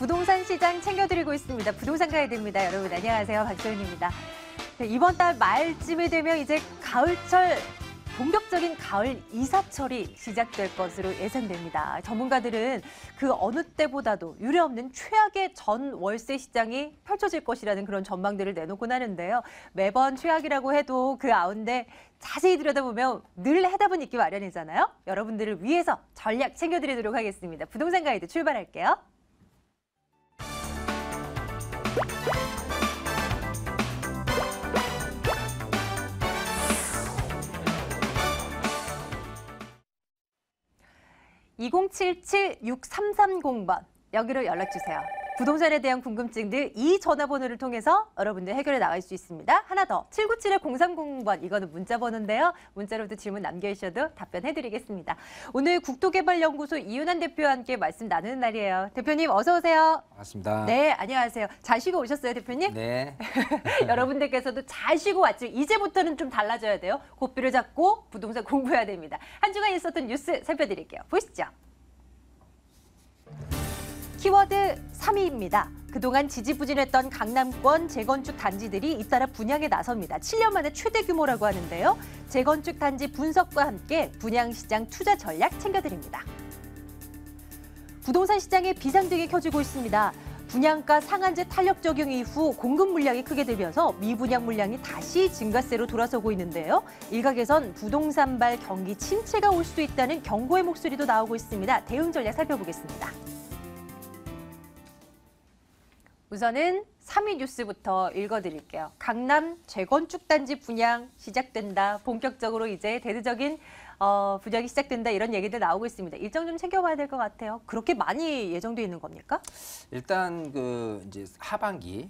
부동산 시장 챙겨드리고 있습니다. 부동산 가이드입니다. 여러분 안녕하세요. 박소연입니다. 이번 달 말쯤이 되면 이제 가을철 본격적인 가을 이사철이 시작될 것으로 예상됩니다. 전문가들은 그 어느 때보다도 유례없는 최악의 전 월세 시장이 펼쳐질 것이라는 그런 전망들을 내놓곤 하는데요. 매번 최악이라고 해도 그 가운데 자세히 들여다보면 늘 해답은 있기 마련이잖아요. 여러분들을 위해서 전략 챙겨드리도록 하겠습니다. 부동산 가이드 출발할게요. (2077-6330번) 여기로 연락주세요. 부동산에 대한 궁금증들 이 전화번호를 통해서 여러분들 해결해 나갈 수 있습니다. 하나 더 797-0300번 이거는 문자 번호인데요. 문자로도 질문 남겨주셔도 답변해드리겠습니다. 오늘 국토개발연구소 이윤환 대표와 함께 말씀 나누는 날이에요. 대표님 어서 오세요. 반갑습니다. 네, 안녕하세요. 잘 쉬고 오셨어요, 대표님? 네. 여러분들께서도 잘 쉬고 왔죠. 이제부터는 좀 달라져야 돼요. 고삐를 잡고 부동산 공부해야 됩니다. 한 주간 있었던 뉴스 살펴드릴게요. 보시죠. 키워드 3위입니다. 그동안 지지부진했던 강남권 재건축 단지들이 잇따라 분양에 나섭니다. 7년 만에 최대 규모라고 하는데요. 재건축 단지 분석과 함께 분양시장 투자 전략 챙겨드립니다. 부동산 시장에 비상등이 켜지고 있습니다. 분양가 상한제 탄력 적용 이후 공급 물량이 크게 늘면서 미분양 물량이 다시 증가세로 돌아서고 있는데요. 일각에선 부동산발 경기 침체가 올 수도 있다는 경고의 목소리도 나오고 있습니다. 대응 전략 살펴보겠습니다. 우선은 3위 뉴스부터 읽어드릴게요. 강남 재건축 단지 분양 시작된다. 본격적으로 이제 대대적인 분양이 시작된다. 이런 얘기들 나오고 있습니다. 일정 좀 챙겨봐야 될 것 같아요. 그렇게 많이 예정돼 있는 겁니까? 일단 그 이제 하반기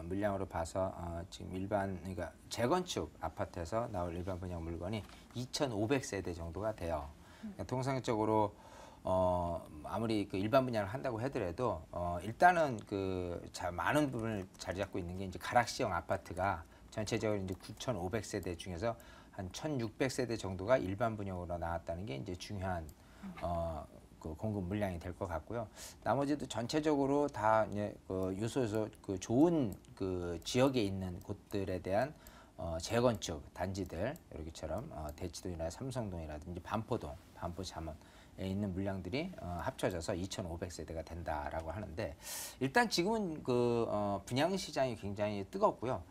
물량으로 봐서 지금 그러니까 재건축 아파트에서 나올 일반 분양 물건이 2,500세대 정도가 돼요. 그러니까 통상적으로 아무리 그 일반 분양을 한다고 하더라도 일단은 그 많은 부분을 자리 잡고 있는 게 이제 가락시형 아파트가 전체적으로 이제 9,500세대 중에서 한 1,600세대 정도가 일반 분양으로 나왔다는 게 이제 중요한 그 공급 물량이 될 것 같고요. 나머지도 전체적으로 다 이제 그 요소에서 그 좋은 그 지역에 있는 곳들에 대한 재건축 단지들 여기처럼 대치동이나 삼성동이라든지 반포동, 반포자문 에 있는 물량들이 합쳐져서 2,500세대가 된다라고 하는데 일단 지금은 그 분양 시장이 굉장히 뜨겁고요.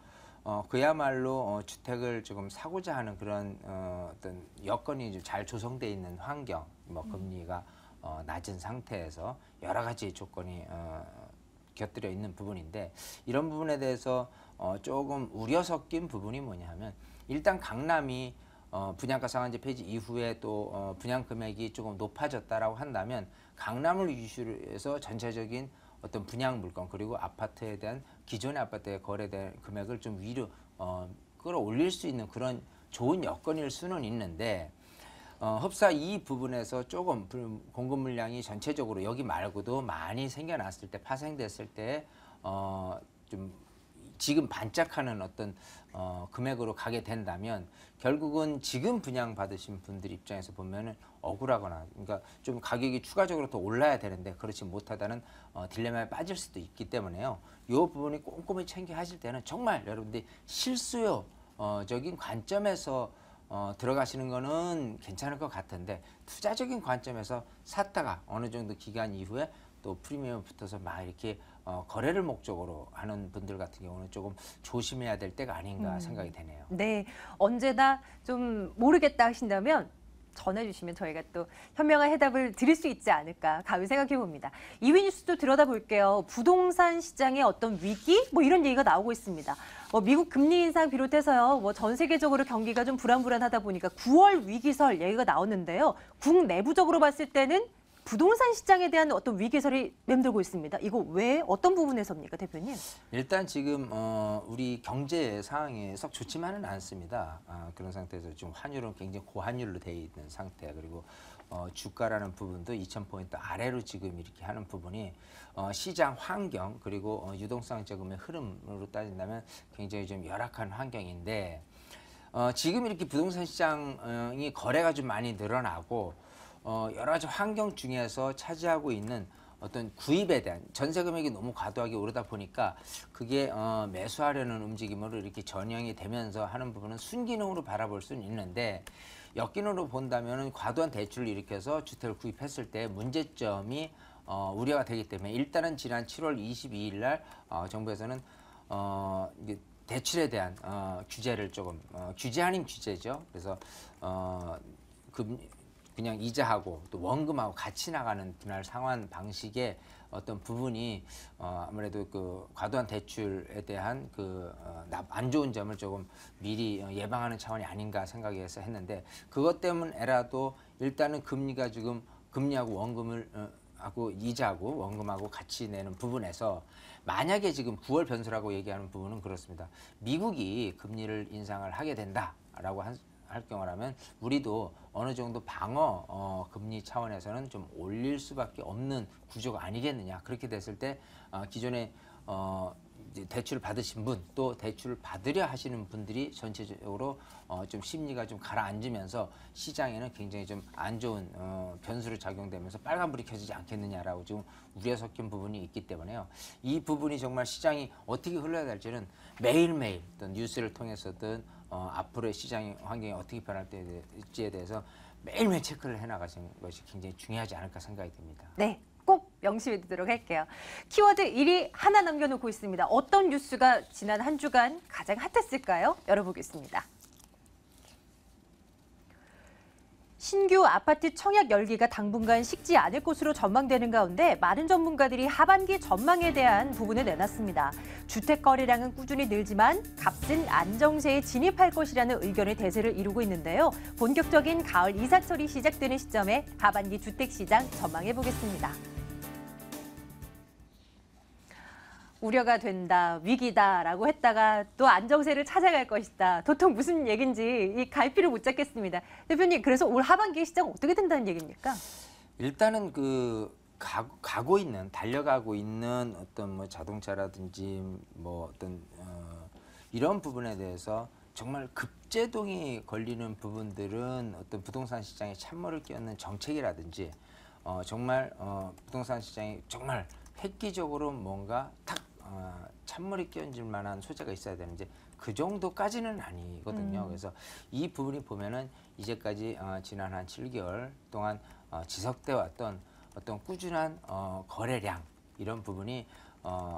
그야말로 주택을 조금 사고자 하는 그런 어떤 여건이 좀 잘 조성돼 있는 환경, 뭐 금리가 낮은 상태에서 여러 가지 조건이 곁들여 있는 부분인데 이런 부분에 대해서 조금 우려 섞인 부분이 뭐냐면 일단 강남이 분양가 상한제 폐지 이후에 또 분양 금액이 조금 높아졌다라고 한다면 강남을 이슈로 해서 전체적인 어떤 분양 물건 그리고 아파트에 대한 기존의 아파트에 거래된 금액을 좀 위로 끌어올릴 수 있는 그런 좋은 여건일 수는 있는데 흡사 이 부분에서 조금 공급 물량이 전체적으로 여기 말고도 많이 생겨났을 때 파생됐을 때 좀 지금 반짝하는 어떤 금액으로 가게 된다면 결국은 지금 분양 받으신 분들 입장에서 보면은 억울하거나 그러니까 좀 가격이 추가적으로 더 올라야 되는데 그렇지 못하다는 딜레마에 빠질 수도 있기 때문에요. 이 부분이 꼼꼼히 챙겨 하실 때는 정말 여러분들이 실수요적인 관점에서 들어가시는 거는 괜찮을 것 같은데 투자적인 관점에서 샀다가 어느 정도 기간 이후에 또 프리미엄 붙어서 막 이렇게 거래를 목적으로 하는 분들 같은 경우는 조금 조심해야 될 때가 아닌가 생각이 되네요. 네, 언제나 좀 모르겠다 하신다면 전해주시면 저희가 또 현명한 해답을 드릴 수 있지 않을까 가히 생각해 봅니다. 2위 뉴스도 들여다볼게요. 부동산 시장의 어떤 위기? 뭐 이런 얘기가 나오고 있습니다. 미국 금리 인상 비롯해서요. 전 세계적으로 경기가 좀 불안불안하다 보니까 9월 위기설 얘기가 나오는데요. 국내부적으로 봤을 때는 부동산 시장에 대한 어떤 위기설이 맴돌고 있습니다. 이거 왜 어떤 부분에서입니까, 대표님? 일단 지금 우리 경제 상황이 썩 좋지만은 않습니다. 그런 상태에서 지금 환율은 굉장히 고환율로 돼 있는 상태 그리고 주가라는 부분도 2,000포인트 아래로 지금 이렇게 하는 부분이 시장 환경 그리고 유동성 자금의 흐름으로 따진다면 굉장히 좀 열악한 환경인데 지금 이렇게 부동산 시장이 거래가 좀 많이 늘어나고 여러 가지 환경 중에서 차지하고 있는 어떤 구입에 대한 전세 금액이 너무 과도하게 오르다 보니까 그게 매수하려는 움직임으로 이렇게 전형이 되면서 하는 부분은 순기능으로 바라볼 수는 있는데 역기능으로 본다면은 과도한 대출을 일으켜서 주택을 구입했을 때 문제점이 우려가 되기 때문에 일단은 지난 7월 22일 날 정부에서는 이제 대출에 대한 규제를 조금 규제 아닌 규제죠. 그래서 그냥 이자하고 또 원금하고 같이 나가는 분할 상환 방식의 어떤 부분이 아무래도 그 과도한 대출에 대한 안 좋은 점을 조금 미리 예방하는 차원이 아닌가 생각해서 했는데 그것 때문에라도 일단은 금리가 지금 금리하고 원금을 하고 이자하고 원금하고 같이 내는 부분에서 만약에 지금 9월 변수라고 얘기하는 부분은 그렇습니다. 미국이 금리를 인상을 하게 된다라고 할 경우라면 우리도 어느 정도 방어 금리 차원에서는 좀 올릴 수밖에 없는 구조가 아니겠느냐. 그렇게 됐을 때 기존에 이제 대출을 받으신 분 또 대출을 받으려 하시는 분들이 전체적으로 좀 심리가 좀 가라앉으면서 시장에는 굉장히 좀 안 좋은 변수로 작용되면서 빨간불이 켜지지 않겠느냐라고 지금 우려 섞인 부분이 있기 때문에요. 이 부분이 정말 시장이 어떻게 흘러야 될지는 매일매일 어떤 뉴스를 통해서든 앞으로의 시장 환경이 어떻게 변할 때지에 대해서 매일매일 체크를 해나가시는 것이 굉장히 중요하지 않을까 생각이 듭니다. 네, 꼭 명심해 두도록 할게요. 키워드 1위 하나 남겨놓고 있습니다. 어떤 뉴스가 지난 한 주간 가장 핫했을까요? 열어보겠습니다. 신규 아파트 청약 열기가 당분간 식지 않을 것으로 전망되는 가운데 많은 전문가들이 하반기 전망에 대한 부분을 내놨습니다. 주택 거래량은 꾸준히 늘지만 값은 안정세에 진입할 것이라는 의견의 대세를 이루고 있는데요. 본격적인 가을 이사철이 시작되는 시점에 하반기 주택시장 전망해 보겠습니다. 우려가 된다, 위기다라고 했다가 또 안정세를 찾아갈 것이다. 도통 무슨 얘기인지 이 갈피를 못 잡겠습니다. 대표님, 그래서 올 하반기 시장 어떻게 된다는 얘기입니까? 일단은 달려가고 있는 어떤 뭐 자동차라든지 뭐 어떤 이런 부분에 대해서 정말 급제동이 걸리는 부분들은 어떤 부동산 시장에 찬물을 끼얹는 정책이라든지 정말 부동산 시장이 정말 획기적으로 뭔가 탁 찬물이 끼얹을 만한 소재가 있어야 되는데 그 정도까지는 아니거든요. 그래서 이 부분이 보면은 이제까지 지난 한 7개월 동안 지속돼 왔던 어떤 꾸준한 거래량 이런 부분이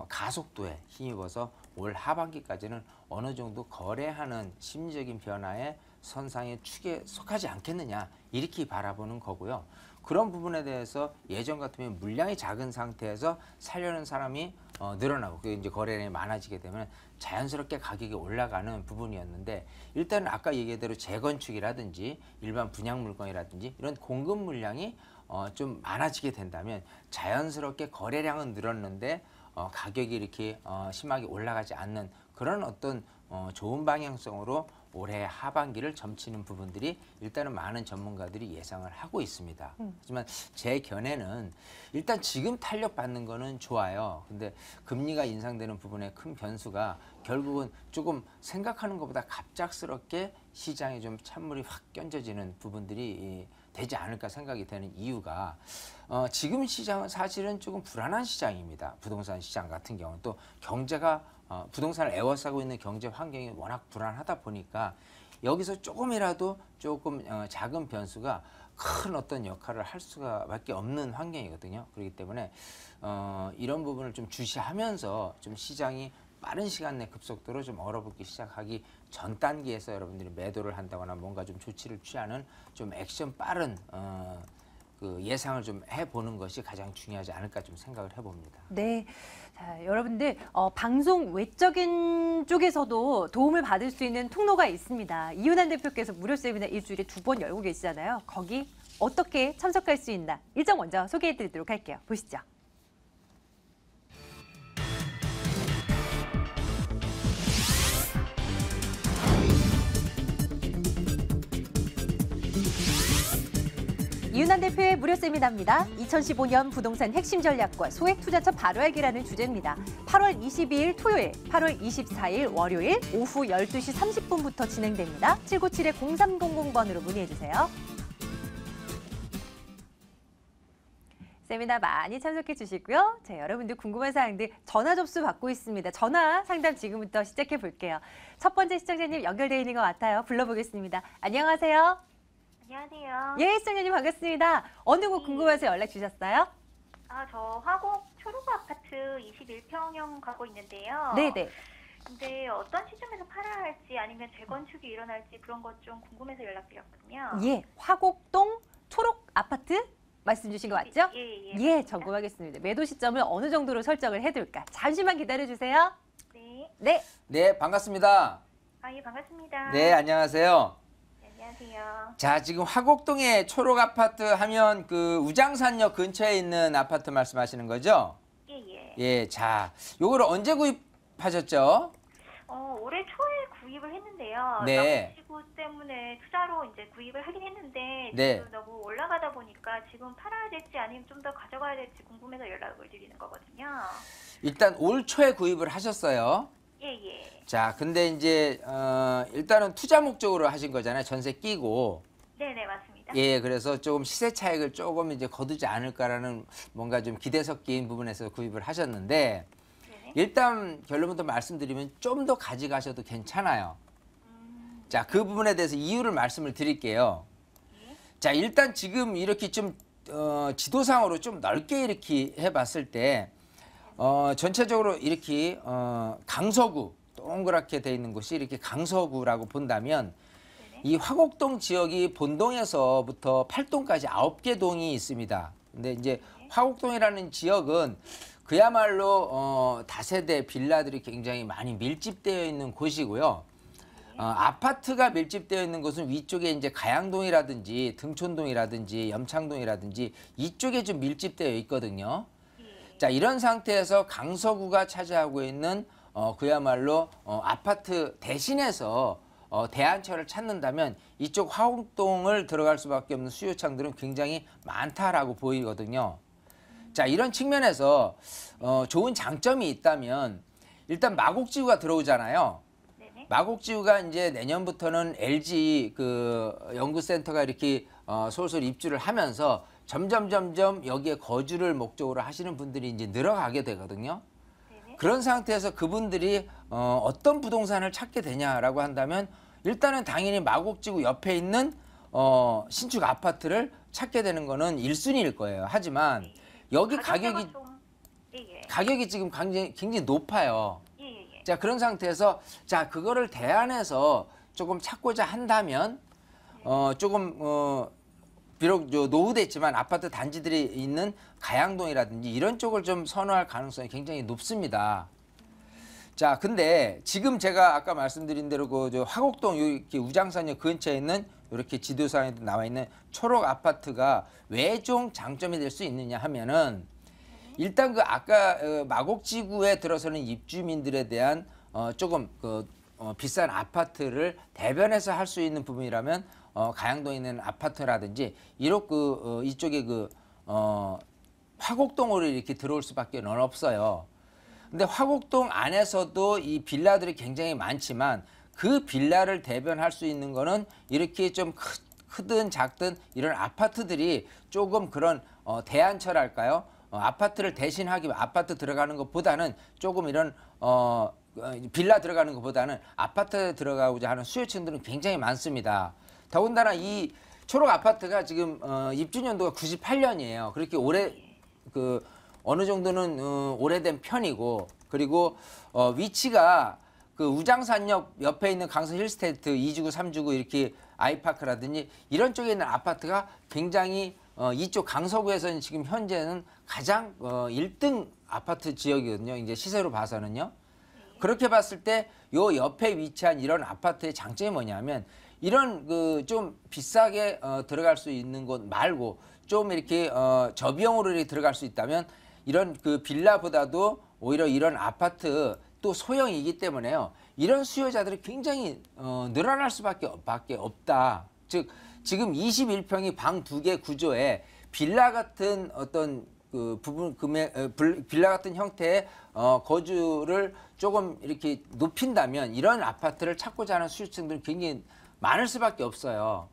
가속도에 힘입어서 올 하반기까지는 어느 정도 거래하는 심리적인 변화의 선상의 축에 속하지 않겠느냐 이렇게 바라보는 거고요. 그런 부분에 대해서 예전 같으면 물량이 작은 상태에서 사려는 사람이 늘어나고 그게 이제 거래량이 많아지게 되면 자연스럽게 가격이 올라가는 부분이었는데 일단은 아까 얘기한 대로 재건축이라든지 일반 분양 물건이라든지 이런 공급 물량이 좀 많아지게 된다면 자연스럽게 거래량은 늘었는데 가격이 이렇게 심하게 올라가지 않는 그런 어떤 좋은 방향성으로 올해 하반기를 점치는 부분들이 일단은 많은 전문가들이 예상을 하고 있습니다. 하지만 제 견해는 일단 지금 탄력받는 거는 좋아요. 근데 금리가 인상되는 부분에 큰 변수가 결국은 조금 생각하는 것보다 갑작스럽게 시장에 좀 찬물이 확 끼얹어지는 부분들이 되지 않을까 생각이 되는 이유가 지금 시장은 사실은 조금 불안한 시장입니다. 부동산 시장 같은 경우는 또 경제가 부동산을 에워싸고 있는 경제 환경이 워낙 불안하다 보니까 여기서 조금이라도 조금 작은 변수가 큰 어떤 역할을 할 수밖에 없는 환경이거든요. 그렇기 때문에 이런 부분을 좀 주시하면서 좀 시장이 빠른 시간 내 급속도로 좀 얼어붙기 시작하기 전 단계에서 여러분들이 매도를 한다거나 뭔가 좀 조치를 취하는 좀 액션 빠른 그 예상을 좀 해보는 것이 가장 중요하지 않을까 좀 생각을 해봅니다. 네, 자, 여러분들 방송 외적인 쪽에서도 도움을 받을 수 있는 통로가 있습니다. 이윤환 대표께서 무료 세미나 일주일에 2번 열고 계시잖아요. 거기 어떻게 참석할 수 있나 일정 먼저 소개해드리도록 할게요. 보시죠. 이윤환 대표의 무료 세미나입니다. 2015년 부동산 핵심 전략과 소액 투자처 바로 알기라는 주제입니다. 8월 22일 토요일, 8월 24일 월요일 오후 12시 30분부터 진행됩니다. 797-0300번으로 문의해 주세요. 세미나 많이 참석해 주시고요. 자, 여러분들 궁금한 사항들 전화 접수 받고 있습니다. 전화 상담 지금부터 시작해 볼게요. 첫 번째 시청자님 연결되어 있는 것 같아요. 불러보겠습니다. 안녕하세요. 안녕하세요. 예, 시청자님 반갑습니다. 어느 곳 궁금해서 연락 주셨어요? 저 화곡 초록 아파트 21평형 가고 있는데요. 네네. 근데 어떤 시점에서 팔아야 할지 아니면 재건축이 일어날지 그런 것 좀 궁금해서 연락드렸거든요. 예, 화곡동 초록 아파트 말씀 주신 거 맞죠? 예. 예, 점검하겠습니다. 매도 시점을 어느 정도로 설정을 해둘까? 잠시만 기다려 주세요. 네. 네. 네, 반갑습니다. 예, 반갑습니다. 네, 안녕하세요. 네, 안녕하세요. 자, 지금 화곡동의 초록 아파트 하면 그 우장산역 근처에 있는 아파트 말씀하시는 거죠? 예. 예, 자, 요거를 언제 구입하셨죠? 올해 초에 구입을 했는데요. 네. 지구 때문에 투자로 이제 구입을 하긴 했는데 네. 지금 너무 올라가다 보니까 지금 팔아야 될지 아니면 좀 더 가져가야 될지 궁금해서 연락을 드리는 거거든요. 일단 올 초에 구입을 하셨어요. 예. 자, 근데 이제 일단은 투자 목적으로 하신 거잖아요. 전세 끼고. 네네, 맞습니다. 예, 그래서 조금 시세 차익을 조금 이제 거두지 않을까라는 뭔가 좀 기대 섞인 부분에서 구입을 하셨는데 네네. 일단 결론부터 말씀드리면 좀 더 가져가셔도 괜찮아요. 자, 그 부분에 대해서 이유를 말씀을 드릴게요. 예. 자, 일단 지금 이렇게 좀 지도상으로 좀 넓게 이렇게 해봤을 때 전체적으로 이렇게 강서구 동그랗게 돼 있는 곳이 이렇게 강서구라고 본다면 네네. 이 화곡동 지역이 본동에서부터 팔동까지 9개 동이 있습니다. 근데 이제 화곡동이라는 지역은 그야말로 다세대 빌라들이 굉장히 많이 밀집되어 있는 곳이고요. 아파트가 밀집되어 있는 곳은 위쪽에 이제 가양동이라든지 등촌동이라든지 염창동이라든지 이쪽에 좀 밀집되어 있거든요. 자, 이런 상태에서 강서구가 차지하고 있는 그야말로 아파트 대신해서 대안처를 찾는다면 이쪽 화곡동을 들어갈 수밖에 없는 수요창들은 굉장히 많다라고 보이거든요. 자, 이런 측면에서 좋은 장점이 있다면 일단 마곡지구가 들어오잖아요. 네네. 마곡지구가 이제 내년부터는 LG 그 연구센터가 이렇게 솔솔 입주를 하면서 점점 여기에 거주를 목적으로 하시는 분들이 이제 늘어가게 되거든요. 네네. 그런 상태에서 그분들이 어떤 부동산을 찾게 되냐라고 한다면 일단은 당연히 마곡지구 옆에 있는 신축 아파트를 찾게 되는 거는 1순위일 거예요. 하지만 여기 가격이 예. 가격이 지금 굉장히 높아요. 예. 자, 그런 상태에서 자, 그거를 대안해서 조금 찾고자 한다면 조금 비록 노후됐지만 아파트 단지들이 있는 가양동이라든지 이런 쪽을 좀 선호할 가능성이 굉장히 높습니다. 자, 근데 지금 제가 아까 말씀드린 대로 그 화곡동 이렇게 우장산역 근처에 있는 이렇게 지도상에도 나와 있는 초록 아파트가 왜 좀 장점이 될 수 있느냐 하면은 일단 그 아까 마곡지구에 들어서는 입주민들에 대한 조금 비싼 아파트를 대변해서 할 수 있는 부분이라면 가양동에 있는 아파트라든지 이쪽에 화곡동으로 이렇게 들어올 수밖에 없어요. 근데 화곡동 안에서도 이 빌라들이 굉장히 많지만 그 빌라를 대변할 수 있는 거는 이렇게 좀 크든 작든 이런 아파트들이 조금 그런 대안처랄까요? 아파트를 대신하기 아파트 들어가는 것보다는 조금 이런 빌라 들어가는 것보다는 아파트에 들어가고자 하는 수요층들은 굉장히 많습니다. 더군다나 이 초록 아파트가 지금 입주 연도가 98년이에요. 그렇게 어느 정도는 오래된 편이고 그리고 위치가 그 우장산역 옆에 있는 강서 힐스테이트 2주구, 3주구 이렇게 아이파크라든지 이런 쪽에 있는 아파트가 굉장히 이쪽 강서구에서는 지금 현재는 가장 1등 아파트 지역이거든요. 이제 시세로 봐서는요. 그렇게 봤을 때 요 옆에 위치한 이런 아파트의 장점이 뭐냐면 이런 좀 비싸게 들어갈 수 있는 곳 말고 좀 이렇게 저비용으로 이렇게 들어갈 수 있다면 이런 빌라보다도 오히려 이런 아파트 또 소형이기 때문에요. 이런 수요자들이 굉장히 늘어날 수밖에 없다. 즉 지금 21평이 방 2개 구조에 빌라 같은 어떤 빌라 같은 형태의 거주를 조금 이렇게 높인다면 이런 아파트를 찾고자 하는 수요층들은 굉장히 많을 수밖에 없어요.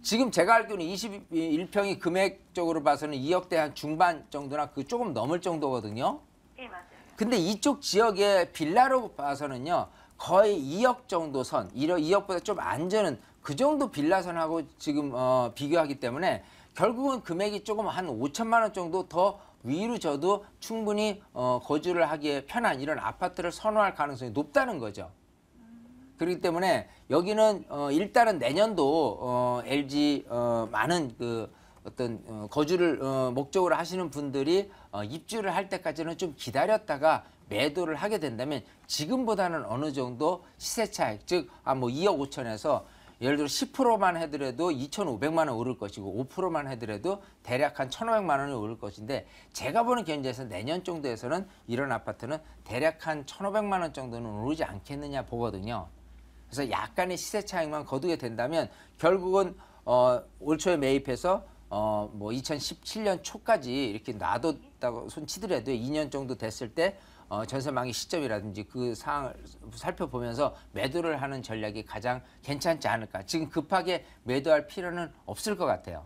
지금 제가 알기로는 21평이 금액적으로 봐서는 2억대 한 중반 정도나 그 조금 넘을 정도거든요. 예, 맞아요. 근데 이쪽 지역의 빌라로 봐서는요. 거의 2억 정도 선, 2억보다 좀 안전은 그 정도 빌라선하고 지금 비교하기 때문에 결국은 금액이 조금 한 5천만 원 정도 더 위로 져도 충분히 거주를 하기에 편한 이런 아파트를 선호할 가능성이 높다는 거죠. 그렇기 때문에 여기는 일단은 내년도 LG 많은 그 어떤 거주를 목적으로 하시는 분들이 입주를 할 때까지는 좀 기다렸다가 매도를 하게 된다면 지금보다는 어느 정도 시세 차익, 즉 뭐 2억 5천에서 예를 들어 10%만 해더라도 2,500만 원 오를 것이고 5%만 해더라도 대략 한 1,500만 원이 오를 것인데 제가 보는 견제에서 내년 정도에서는 이런 아파트는 대략 한 1,500만 원 정도는 오르지 않겠느냐 보거든요. 그래서 약간의 시세 차익만 거두게 된다면 결국은 올 초에 매입해서 뭐 2017년 초까지 이렇게 놔뒀다고 손치더라도 2년 정도 됐을 때 전세 만기 시점이라든지 그 사항을 살펴보면서 매도를 하는 전략이 가장 괜찮지 않을까. 지금 급하게 매도할 필요는 없을 것 같아요.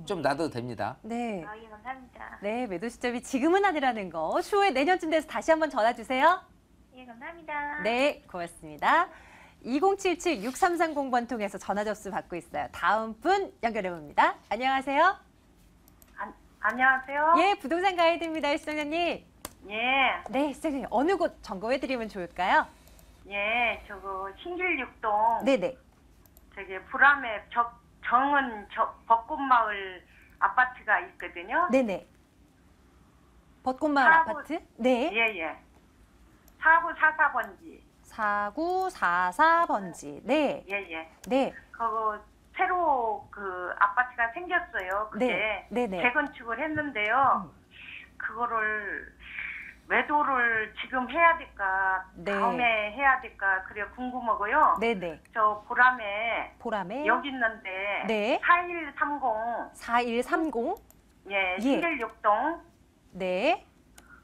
좀 놔둬도 됩니다. 네. 아, 예, 감사합니다. 네, 매도 시점이 지금은 아니라는 거. 추후에 내년쯤 돼서 다시 한번 전화 주세요. 예, 감사합니다. 네, 고맙습니다. 2077-6330번 통해서 전화 접수 받고 있어요. 다음 분 연결해 봅니다. 안녕하세요. 안녕하세요. 예, 부동산 가이드입니다, 시청자님. 예, 네, 시청자님 어느 곳 점검해 드리면 좋을까요? 예, 저거 신길육동 네네. 저기 불암의 정은 벚꽃마을 아파트가 있거든요. 네네. 벚꽃마을 사구- 아파트? 네. 예, 예. 4944번지. 4944번지. 네. 예, 예. 네. 그거 새로 그 아파트가 생겼어요. 그게 네, 네네. 재건축을 했는데요. 그거를 매도를 지금 해야 될까, 네. 다음에 해야 될까, 그래 궁금하고요. 네네. 저 보람에 보람에 여기 있는데 네. 4130 4130. 예, 예. 신길육동 네.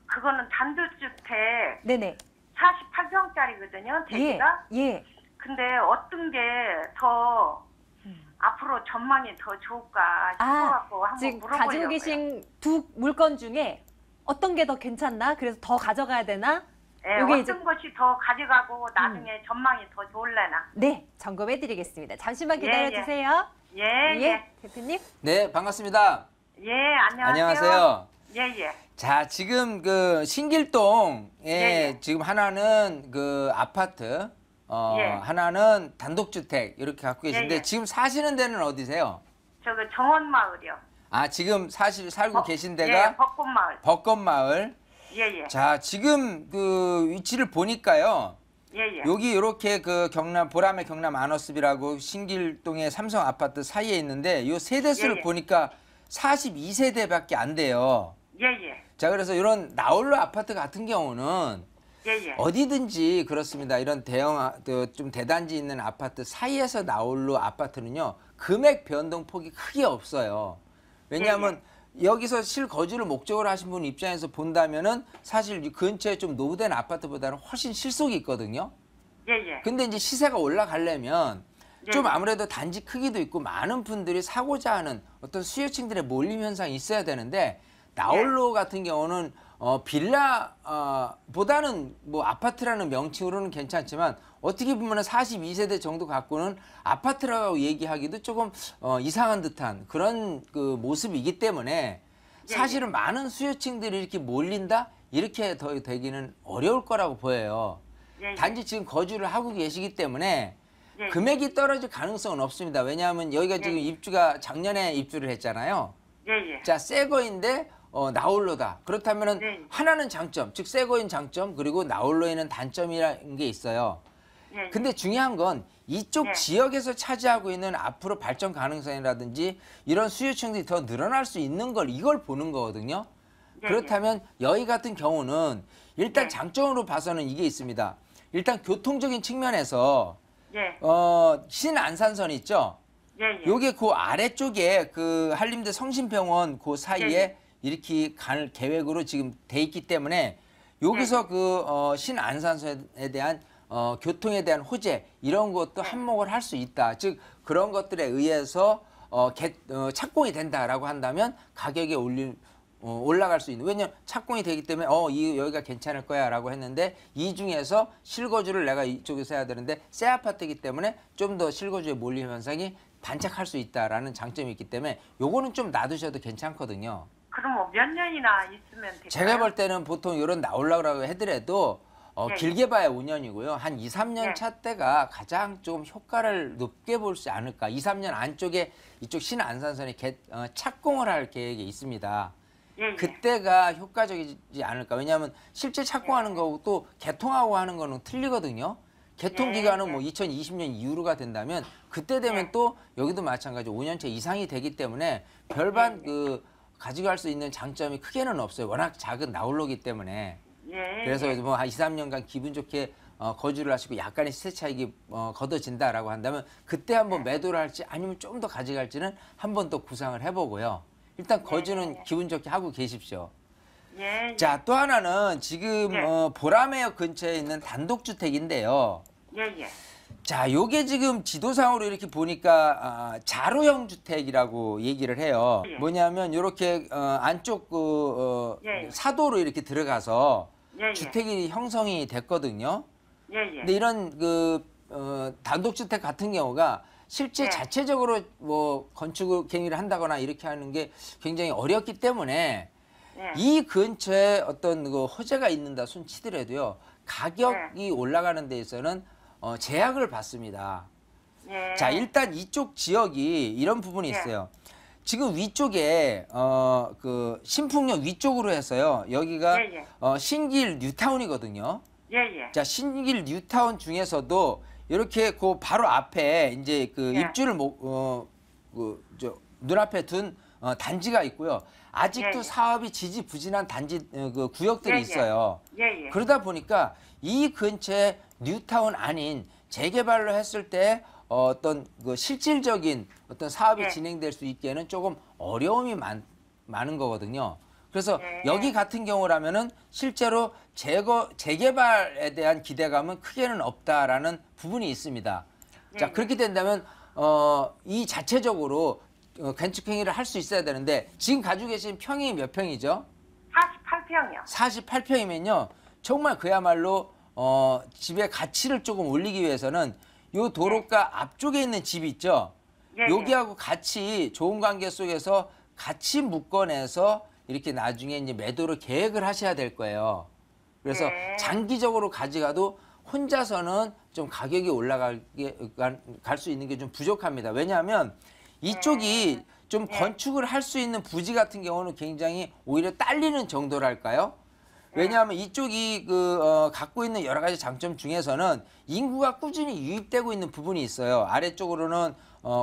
그거는 단독주택 네네. 48평짜리거든요. 예. 대기가. 예. 근데 어떤 게 더 앞으로 전망이 더 좋을까 싶어갖고 한번 지금 물어보려고요. 가지고 계신 두 물건 중에 어떤 게 더 괜찮나? 그래서 더 가져가야 되나? 예, 요게 어떤 이제- 것이 더 가져가고 나중에 전망이 더 좋을래나. 네, 점검해 드리겠습니다. 잠시만 예, 기다려 주세요. 예, 예. 대표님. 네, 반갑습니다. 예, 안녕하세요. 안녕하세요. 예, 예. 자, 지금 그 신길동에 예. 지금 하나는 그 아파트, 예. 하나는 단독주택 이렇게 갖고 계신데 예, 예. 지금 사시는 데는 어디세요? 저거 정원마을이요. 아, 지금 살고 계신 데가 예, 벚꽃마을. 벚꽃마을. 예, 예. 자, 지금 그 위치를 보니까요. 예, 예. 여기 이렇게 그 보람의 경남 안어습이라고 신길동의 삼성 아파트 사이에 있는데 이 세대수를 예, 예. 보니까 42세대밖에 안 돼요. 예, 예. 자, 그래서 이런 나홀로 아파트 같은 경우는 예, 예. 어디든지 그렇습니다. 이런 좀 대단지 있는 아파트 사이에서 나홀로 아파트는요. 금액 변동폭이 크게 없어요. 왜냐하면 여기서 실거주를 목적으로 하신 분 입장에서 본다면은 사실 이 근처에 좀 노후된 아파트보다는 훨씬 실속이 있거든요. 예, 예. 근데 이제 시세가 올라가려면 예. 좀 아무래도 단지 크기도 있고 많은 분들이 사고자 하는 어떤 수요층들의 몰림 현상이 있어야 되는데 나홀로 같은 경우는 빌라보다는 뭐 아파트라는 명칭으로는 괜찮지만 어떻게 보면 42세대 정도 갖고는 아파트라고 얘기하기도 조금 이상한 듯한 그런 그 모습이기 때문에 사실은 많은 수요층들이 이렇게 몰린다? 이렇게 더 되기는 어려울 거라고 보여요. 예, 예. 단지 지금 거주를 하고 계시기 때문에 예. 금액이 떨어질 가능성은 없습니다. 왜냐하면 여기가 지금 입주가 작년에 입주를 했잖아요. 예, 예. 자, 새 거인데 나홀로다. 그렇다면은 네. 하나는 장점, 즉 새 거인 장점 그리고 나홀로에는 단점이라는 게 있어요. 예, 예. 근데 중요한 건 이쪽 네. 지역에서 차지하고 있는 앞으로 발전 가능성이라든지 이런 수요층들이 더 늘어날 수 있는 걸 이걸 보는 거거든요. 네, 그렇다면 여기 같은 경우는 일단 네. 장점으로 봐서는 이게 있습니다. 일단 교통적인 측면에서 예, 신안산선 있죠? 예, 예. 요게 그 아래쪽에 그 한림대 성심병원 그 사이에 네. 이렇게 갈 계획으로 지금 돼 있기 때문에 여기서 그 신안산선에 대한 교통에 대한 호재 이런 것도 한몫을 할 수 있다. 즉 그런 것들에 의해서 착공이 된다라고 한다면 가격이 올라갈 수 있는. 왜냐면 착공이 되기 때문에 여기가 괜찮을 거야라고 했는데 이 중에서 실거주를 내가 이쪽에서 해야 되는데 새 아파트이기 때문에 좀 더 실거주의 몰림 현상이 반짝할 수 있다라는 장점이 있기 때문에 요거는 좀 놔두셔도 괜찮거든요. 그럼 뭐 몇 년이나 있으면 될까요? 제가 볼 때는 보통 이런 나오려고 해더라도 예, 길게 봐야 5년이고요. 한 2, 3년 예. 차 때가 가장 좀 효과를 높게 볼 수 않을까. 2, 3년 안쪽에 이쪽 신안산선이 착공을 할 계획이 있습니다. 예, 예. 그때가 효과적이지 않을까. 왜냐하면 실제 착공하는 거고 또 개통하고 하는 거는 틀리거든요. 개통 예, 기간은 예. 뭐 2020년 이후로가 된다면 그때 되면 예. 또 여기도 마찬가지 5년차 이상이 되기 때문에 별반 예, 가져갈 수 있는 장점이 크게는 없어요. 워낙 작은 나홀로기 때문에. 예, 그래서 예. 뭐 한 2, 3년간 기분 좋게 거주를 하시고 약간의 시세 차익이 걷어진다라고 한다면 그때 한번 매도를 할지 아니면 좀 더 가져갈지는 한번 또 구상을 해보고요. 일단 거주는 기분 좋게 하고 계십시오. 예, 예. 자, 또 하나는 지금 예. 보라매역 근처에 있는 단독주택인데요. 예, 예. 자, 요게 지금 지도상으로 이렇게 보니까 자로형 주택이라고 얘기를 해요. 예. 뭐냐면 이렇게 안쪽 예. 사도로 이렇게 들어가서 예, 예. 주택이 형성이 됐거든요. 예, 예. 근데 이런 단독주택 같은 경우가 실제 예. 자체적으로 뭐 건축 행위를 한다거나 이렇게 하는 게 굉장히 어렵기 때문에 예. 이 근처에 어떤 허재가 있는다 손 치더라도요 가격이 올라가는 데 있어서는 제약을 받습니다. 예. 자, 일단 이쪽 지역이 이런 부분이 예. 있어요. 지금 위쪽에 신풍역 위쪽으로 해서요. 여기가 예, 예. 신길 뉴타운이거든요. 예, 예. 자, 신길 뉴타운 중에서도 이렇게 그 바로 앞에 이제 예. 입주를 눈앞에 둔 단지가 있고요. 아직도 예, 예. 사업이 지지부진한 단지 구역들이 예, 예. 있어요. 예, 예. 그러다 보니까 이 근처에 뉴타운 아닌 재개발로 했을 때 어떤 실질적인 어떤 사업이 예. 진행될 수 있기에는 조금 어려움이 많은 거거든요. 그래서 예. 여기 같은 경우라면은 실제로 재개발에 대한 기대감은 크게는 없다라는 부분이 있습니다. 자, 예. 그렇게 된다면 이 자체적으로 건축 행위를 할 수 있어야 되는데 지금 가지고 계신 평이 몇 평이죠? 48평이요. 48평이면요. 정말 그야말로 집의 가치를 조금 올리기 위해서는 요 도로가 앞쪽에 있는 집이 있죠. 예, 여기하고 같이 좋은 관계 속에서 같이 묶어내서 이렇게 나중에 이제 매도를 계획을 하셔야 될 거예요. 그래서 네. 장기적으로 가져가도 혼자서는 좀 가격이 갈 수 있는 게 좀 부족합니다. 왜냐하면 이쪽이 좀 건축을 할 수 있는 부지 같은 경우는 굉장히 오히려 딸리는 정도랄까요? 왜냐하면 이쪽이 갖고 있는 여러 가지 장점 중에서는 인구가 꾸준히 유입되고 있는 부분이 있어요. 아래쪽으로는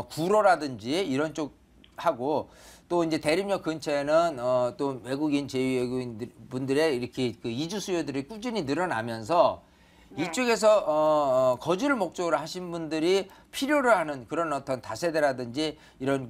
구로라든지 이런 쪽하고 또 이제 대림역 근처에는 또 외국인 제휴 분들의 이렇게 이주 수요들이 꾸준히 늘어나면서 이쪽에서 거주를 목적으로 하신 분들이 필요로 하는 그런 어떤 다세대라든지 이런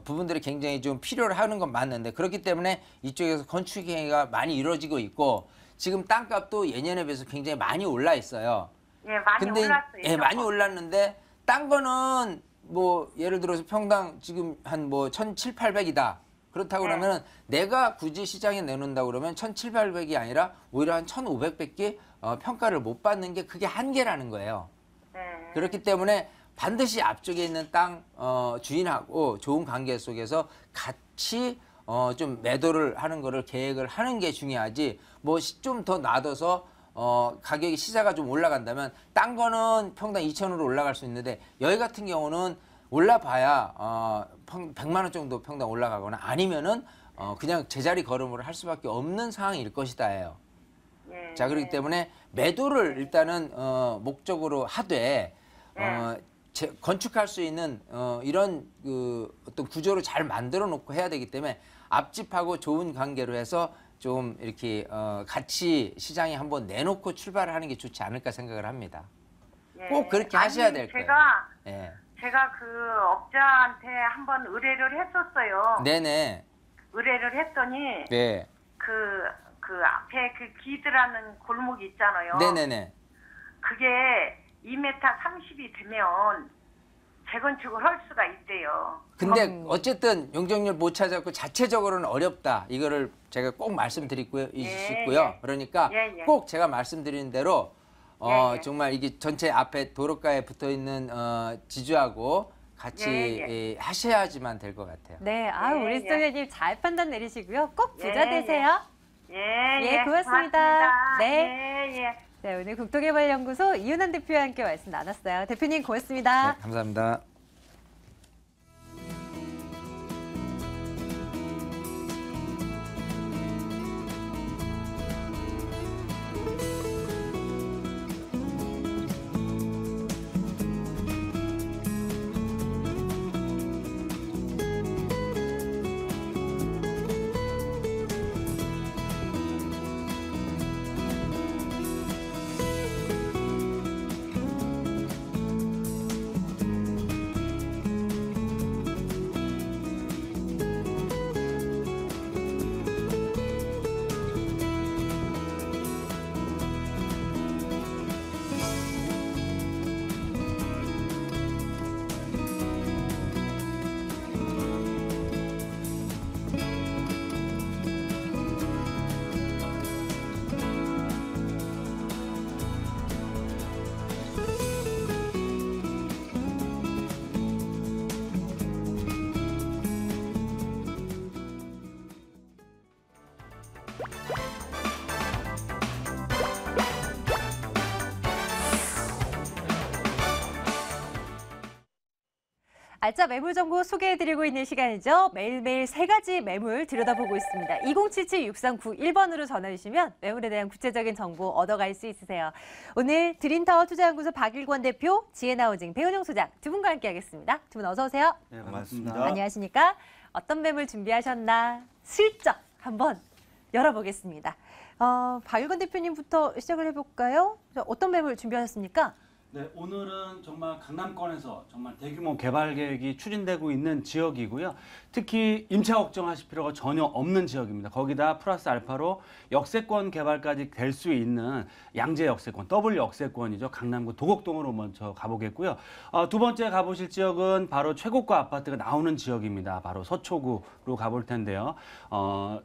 부분들이 굉장히 좀 필요로 하는 건 맞는데 그렇기 때문에 이쪽에서 건축 행위가 많이 이루어지고 있고 지금 땅값도 예년에 비해서 굉장히 많이 올라 있어요. 예, 많이 올랐어요. 예, 많이 올랐는데 딴 거는 뭐 예를 들어서 평당 지금 한 뭐 1,700~800이다. 그렇다고 그러면 내가 굳이 시장에 내놓는다고 그러면 1,700이 아니라 오히려 한 1,500밖에 평가를 못 받는 게 그게 한계라는 거예요. 네. 그렇기 때문에 반드시 앞쪽에 있는 땅 주인하고 좋은 관계 속에서 같이 좀 매도를 하는 거를 계획을 하는 게 중요하지 뭐 좀 더 놔둬서 가격이 시세가 좀 올라간다면 딴 거는 평당 2,000으로 올라갈 수 있는데 여기 같은 경우는 올라봐야 100만 원 정도 평당 올라가거나 아니면은 그냥 제자리 걸음으로 할 수밖에 없는 상황일 것이다예요. 예. 자, 그렇기 때문에 매도를 일단은 목적으로 하되 건축할 수 있는 이런 어떤 구조를 잘 만들어 놓고 해야 되기 때문에 앞집하고 좋은 관계로 해서 좀 이렇게 같이 시장에 한번 내놓고 출발을 하는 게 좋지 않을까 생각을 합니다. 예. 꼭 그렇게 하셔야 될 거예요. 제가 그 업자한테 한번 의뢰를 했었어요. 네네. 의뢰를 했더니 네. 그 앞에 그 기드라는 골목이 있잖아요. 네네네. 그게 2m 30이 되면 재건축을 할 수가 있대요. 근데 어쨌든 용적률 못 찾았고 자체적으로는 어렵다. 이거를 제가 꼭 말씀드리고요. 예. 그러니까 예. 꼭 제가 말씀드리는 대로 예. 정말 이게 전체 앞에 도로가에 붙어 있는 지주하고 같이 예. 하셔야지만 될 것 같아요. 네, 아 예, 우리 예. 시청자님 잘 판단 내리시고요. 꼭 부자 예, 되세요. 예, 고맙습니다. 고맙습니다. 네. 예. 네, 오늘 국토개발연구소 이윤환 대표와 함께 말씀 나눴어요. 대표님 고맙습니다. 네, 감사합니다. 알짜 매물 정보 소개해드리고 있는 시간이죠. 매일매일 세 가지 매물 들여다보고 있습니다. 2077-6391번으로 전화 주시면 매물에 대한 구체적인 정보 얻어갈 수 있으세요. 오늘 드림타워 투자연구소 박일권 대표, 지혜나우징 배은영 소장 두 분과 함께하겠습니다. 두 분 어서 오세요. 네, 반갑습니다. 안녕하십니까? 어떤 매물 준비하셨나? 슬쩍 한번 열어보겠습니다. 박일권 대표님부터 시작을 해볼까요? 어떤 매물 준비하셨습니까? 네, 오늘은 정말 강남권에서 정말 대규모 개발 계획이 추진되고 있는 지역이고요. 특히 임차 걱정하실 필요가 전혀 없는 지역입니다. 거기다 플러스 알파로 역세권 개발까지 될 수 있는 양재 역세권, 더블 역세권이죠. 강남구 도곡동으로 먼저 가보겠고요. 두 번째 가보실 지역은 바로 최고가 아파트가 나오는 지역입니다. 바로 서초구로 가볼 텐데요.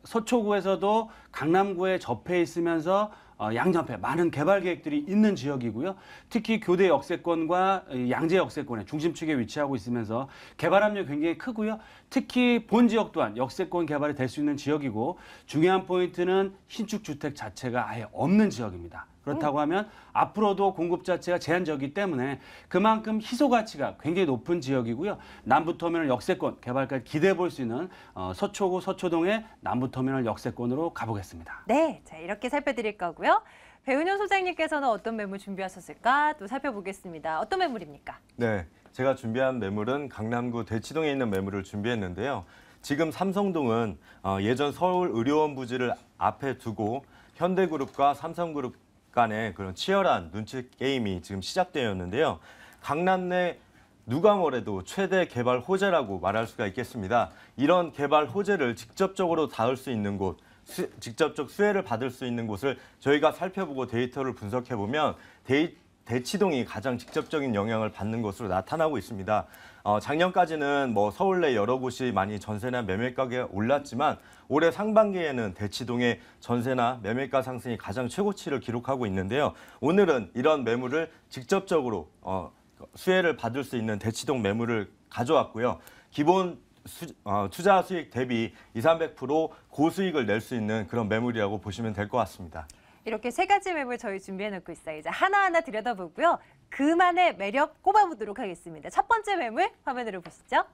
서초구에서도 강남구에 접해 있으면서 양옆에 많은 개발 계획들이 있는 지역이고요. 특히 교대 역세권과 양재 역세권의 중심축에 위치하고 있으면서 개발 압력이 굉장히 크고요. 특히 본 지역 또한 역세권 개발이 될 수 있는 지역이고 중요한 포인트는 신축 주택 자체가 아예 없는 지역입니다. 그렇다고 하면 앞으로도 공급 자체가 제한적이기 때문에 그만큼 희소 가치가 굉장히 높은 지역이고요. 남부터미널 역세권 개발까지 기대해 볼 수 있는 서초구 서초동의 남부터미널 역세권으로 가보겠습니다. 네, 자 이렇게 살펴드릴 거고요. 배은영 소장님께서는 어떤 매물 준비하셨을까 또 살펴보겠습니다. 어떤 매물입니까? 네, 제가 준비한 매물은 강남구 대치동에 있는 매물을 준비했는데요. 지금 삼성동은 예전 서울의료원 부지를 앞에 두고 현대그룹과 삼성그룹 간의 그런 치열한 눈치 게임이 지금 시작되었는데요. 강남 내 누가 뭐래도 최대 개발 호재라고 말할 수가 있겠습니다. 이런 개발 호재를 직접적으로 닿을 수 있는 곳, 직접적 수혜를 받을 수 있는 곳을 저희가 살펴보고 데이터를 분석해보면 대치동이 가장 직접적인 영향을 받는 것으로 나타나고 있습니다. 작년까지는 뭐 서울 내 여러 곳이 많이 전세나 매매가가 올랐지만 올해 상반기에는 대치동의 전세나 매매가 상승이 가장 최고치를 기록하고 있는데요. 오늘은 이런 매물을 직접적으로 수혜를 받을 수 있는 대치동 매물을 가져왔고요. 기본 투자 수익 대비 200~300% 고수익을 낼 수 있는 그런 매물이라고 보시면 될 것 같습니다. 이렇게 세 가지 매물 저희 준비해놓고 있어요. 이제 하나하나 들여다보고요. 그만의 매력 꼽아보도록 하겠습니다. 첫 번째 매물 화면으로 보시죠.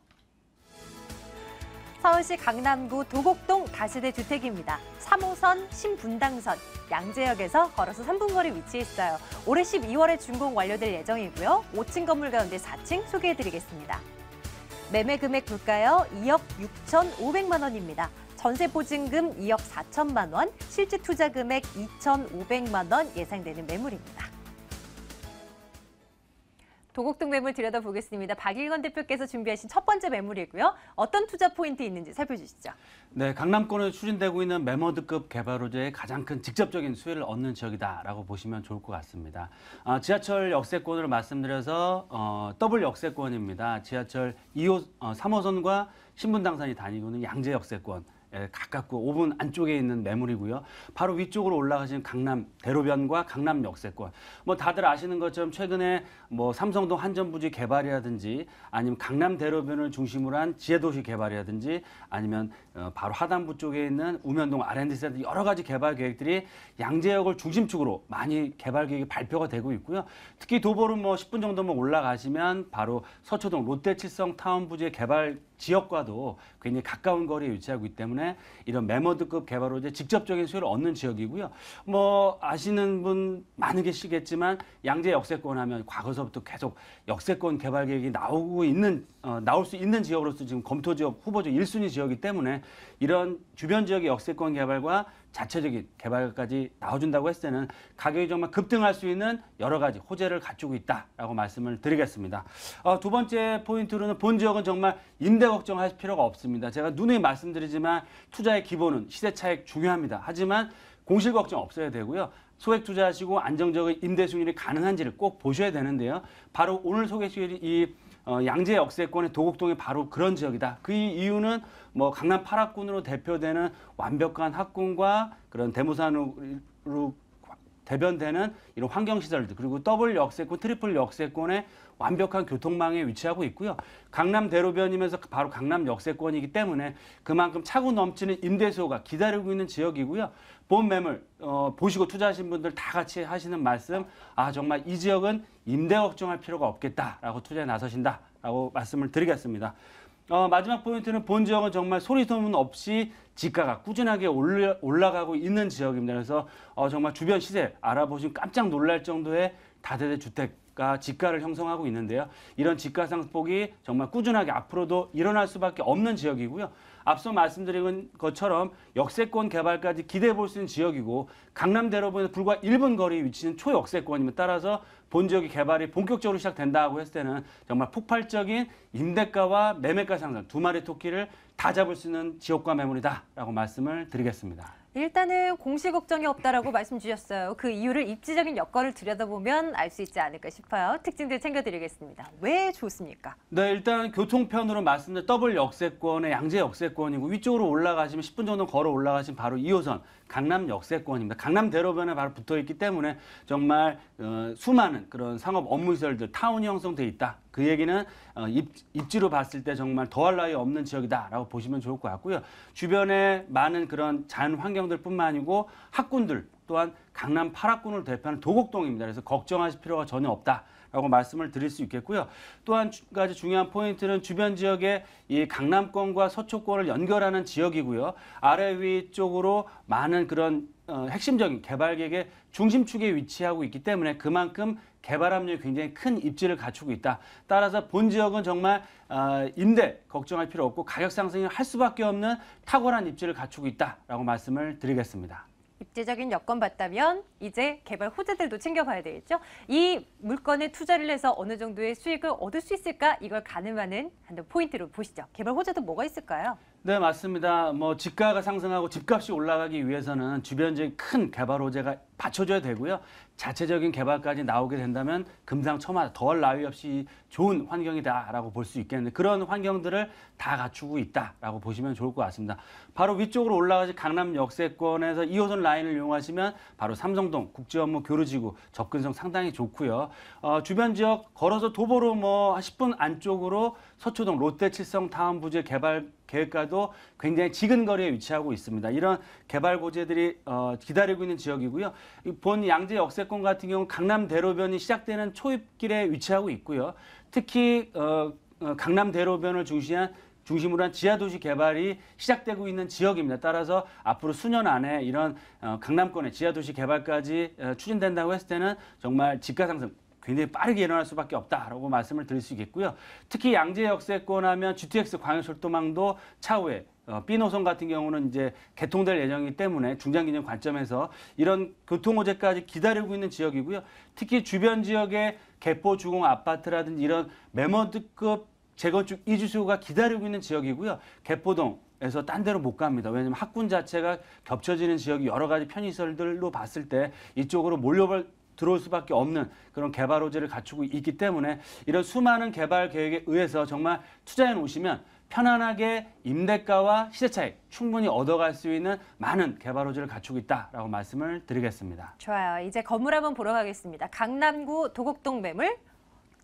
서울시 강남구 도곡동 다세대 주택입니다. 3호선 신분당선 양재역에서 걸어서 3분 거리 위치해 있어요. 올해 12월에 준공 완료될 예정이고요. 5층 건물 가운데 4층 소개해드리겠습니다. 매매 금액 볼까요? 2억 6,500만 원입니다. 전세 보증금 2억 4천만 원, 실제 투자 금액 2,500만 원 예상되는 매물입니다. 도곡동 매물 들여다보겠습니다. 박일건 대표께서 준비하신 첫 번째 매물이고요. 어떤 투자 포인트 있는지 살펴주시죠. 네, 강남권에 추진되고 있는 매머드급 개발 호재의 가장 큰 직접적인 수혜를 얻는 지역이다라고 보시면 좋을 것 같습니다. 지하철 역세권으로 말씀드려서 더블 역세권입니다. 지하철 2호, 3호선과 신분당선이 다니고 있는 양재 역세권. 가깝고 5분 안쪽에 있는 매물이고요. 바로 위쪽으로 올라가시는 강남 대로변과 강남 역세권. 뭐 다들 아시는 것처럼 최근에 뭐 삼성동 한전부지 개발이라든지 아니면 강남 대로변을 중심으로 한 지하도시 개발이라든지 아니면 바로 하단부 쪽에 있는 우면동 R&D 센터 여러 가지 개발 계획들이 양재역을 중심축으로 많이 개발 계획이 발표가 되고 있고요. 특히 도보로 뭐 10분 정도만 올라가시면 바로 서초동 롯데칠성 타운 부지의 개발 지역과도 굉장히 가까운 거리에 위치하고 있기 때문에 이런 매머드급 개발 호재 직접적인 수혜를 얻는 지역이고요. 뭐 아시는 분 많이 계시겠지만 양재 역세권 하면 과거서부터 계속 역세권 개발 계획이 나올 수 있는 지역으로서 지금 검토 지역 후보 지역 1순위 지역이기 때문에 이런 주변 지역의 역세권 개발과 자체적인 개발까지 나와준다고 했을 때는 가격이 정말 급등할 수 있는 여러 가지 호재를 갖추고 있다라고 말씀을 드리겠습니다. 두 번째 포인트로는 본 지역은 정말 임대 걱정할 필요가 없습니다. 제가 누누이 말씀드리지만 투자의 기본은 시세 차익 중요합니다. 하지만 공실 걱정 없어야 되고요. 소액 투자하시고 안정적인 임대 수익률이 가능한지를 꼭 보셔야 되는데요. 바로 오늘 소개해드릴 이 양재 역세권의 도곡동이 바로 그런 지역이다. 그 이유는 뭐 강남 8학군으로 대표되는 완벽한 학군과 그런 대모산으로 대변되는 이런 환경시설들 그리고 더블 역세권, 트리플 역세권의 완벽한 교통망에 위치하고 있고요. 강남 대로변이면서 바로 강남 역세권이기 때문에 그만큼 차고 넘치는 임대수요가 기다리고 있는 지역이고요. 본 매물 보시고 투자하신 분들 다 같이 하시는 말씀, 정말 이 지역은 임대 걱정할 필요가 없겠다라고 투자에 나서신다라고 말씀을 드리겠습니다. 마지막 포인트는 본 지역은 정말 소리 소문 없이 지가가 꾸준하게 올라가고 있는 지역입니다. 그래서 정말 주변 시세 알아보시면 깜짝 놀랄 정도의 다세대 주택가 지가를 형성하고 있는데요. 이런 지가 상승폭이 정말 꾸준하게 앞으로도 일어날 수밖에 없는 지역이고요. 앞서 말씀드린 것처럼 역세권 개발까지 기대해 볼 수 있는 지역이고 강남 대로변에서 불과 1분 거리에 위치한 초역세권이며 따라서 본 지역의 개발이 본격적으로 시작된다고 했을 때는 정말 폭발적인 임대가와 매매가 상승 두 마리 토끼를 다 잡을 수 있는 지역과 매물이다라고 말씀을 드리겠습니다. 일단은 공시 걱정이 없다라고 말씀 주셨어요. 그 이유를 입지적인 여건을 들여다보면 알 수 있지 않을까 싶어요. 특징들 챙겨드리겠습니다. 왜 좋습니까? 네, 일단 교통편으로 말씀드린 더블 역세권의 양재 역세권이고 위쪽으로 올라가시면 10분 정도 걸어 올라가시면 바로 2호선 강남 역세권입니다. 강남 대로변에 바로 붙어 있기 때문에 정말 수많은 그런 상업 업무 시설들 타운이 형성돼 있다. 그 얘기는 입지로 봤을 때 정말 더할 나위 없는 지역이다라고 보시면 좋을 것 같고요. 주변에 많은 그런 자연 환경들뿐만 아니고 학군들 또한 강남 8학군을 대표하는 도곡동입니다. 그래서 걱정하실 필요가 전혀 없다라고 말씀을 드릴 수 있겠고요. 또 한 가지 중요한 포인트는 주변 지역의 이 강남권과 서초권을 연결하는 지역이고요. 아래 위 쪽으로 많은 그런 핵심적인 개발 계획의 중심축에 위치하고 있기 때문에 그만큼 개발 압력이 굉장히 큰 입지를 갖추고 있다. 따라서 본 지역은 정말 임대 걱정할 필요 없고 가격 상승을 할 수밖에 없는 탁월한 입지를 갖추고 있다라고 말씀을 드리겠습니다. 입지적인 여건 봤다면 이제 개발 호재들도 챙겨봐야 되겠죠. 이 물건에 투자를 해서 어느 정도의 수익을 얻을 수 있을까? 이걸 가늠하는 한번 포인트로 보시죠. 개발 호재도 뭐가 있을까요? 네, 맞습니다. 뭐 집가가 상승하고 집값이 올라가기 위해서는 주변 지역에 큰 개발 호재가 받쳐줘야 되고요. 자체적인 개발까지 나오게 된다면 금상첨화 더할 나위 없이 좋은 환경이다라고 볼 수 있겠는데 그런 환경들을 다 갖추고 있다라고 보시면 좋을 것 같습니다. 바로 위쪽으로 올라가시 강남 역세권에서 2호선 라인을 이용하시면 바로 삼성동 국제업무 교류지구 접근성 상당히 좋고요. 주변 지역 걸어서 도보로 뭐 10분 안쪽으로 서초동 롯데칠성 타운 부지 개발 계획과도 굉장히 지근거리에 위치하고 있습니다. 이런 개발 고지들이 기다리고 있는 지역이고요. 본 양재 역세권 같은 경우는 강남 대로변이 시작되는 초입길에 위치하고 있고요. 특히 강남 대로변을 중심으로 한 지하도시 개발이 시작되고 있는 지역입니다. 따라서 앞으로 수년 안에 이런 강남권의 지하도시 개발까지 추진된다고 했을 때는 정말 집가 상승 굉장히 빠르게 일어날 수밖에 없다라고 말씀을 드릴 수 있겠고요. 특히 양재 역세권 하면 GTX 광역철도망도 차후에 B 노선 같은 경우는 이제 개통될 예정이기 때문에 중장기적 관점에서 이런 교통 호재까지 기다리고 있는 지역이고요. 특히 주변 지역의 개포 주공 아파트라든지 이런 매머드급 재건축 이주수요가 기다리고 있는 지역이고요. 개포동에서 딴 데로 못 갑니다. 왜냐하면 학군 자체가 겹쳐지는 지역이 여러 가지 편의시설들로 봤을 때 이쪽으로 들어올 수밖에 없는 그런 개발 호재를 갖추고 있기 때문에 이런 수많은 개발 계획에 의해서 정말 투자해 놓으시면 편안하게 임대가와 시세 차익 충분히 얻어갈 수 있는 많은 개발 호재를 갖추고 있다라고 말씀을 드리겠습니다. 좋아요. 이제 건물 한번 보러 가겠습니다. 강남구 도곡동 매물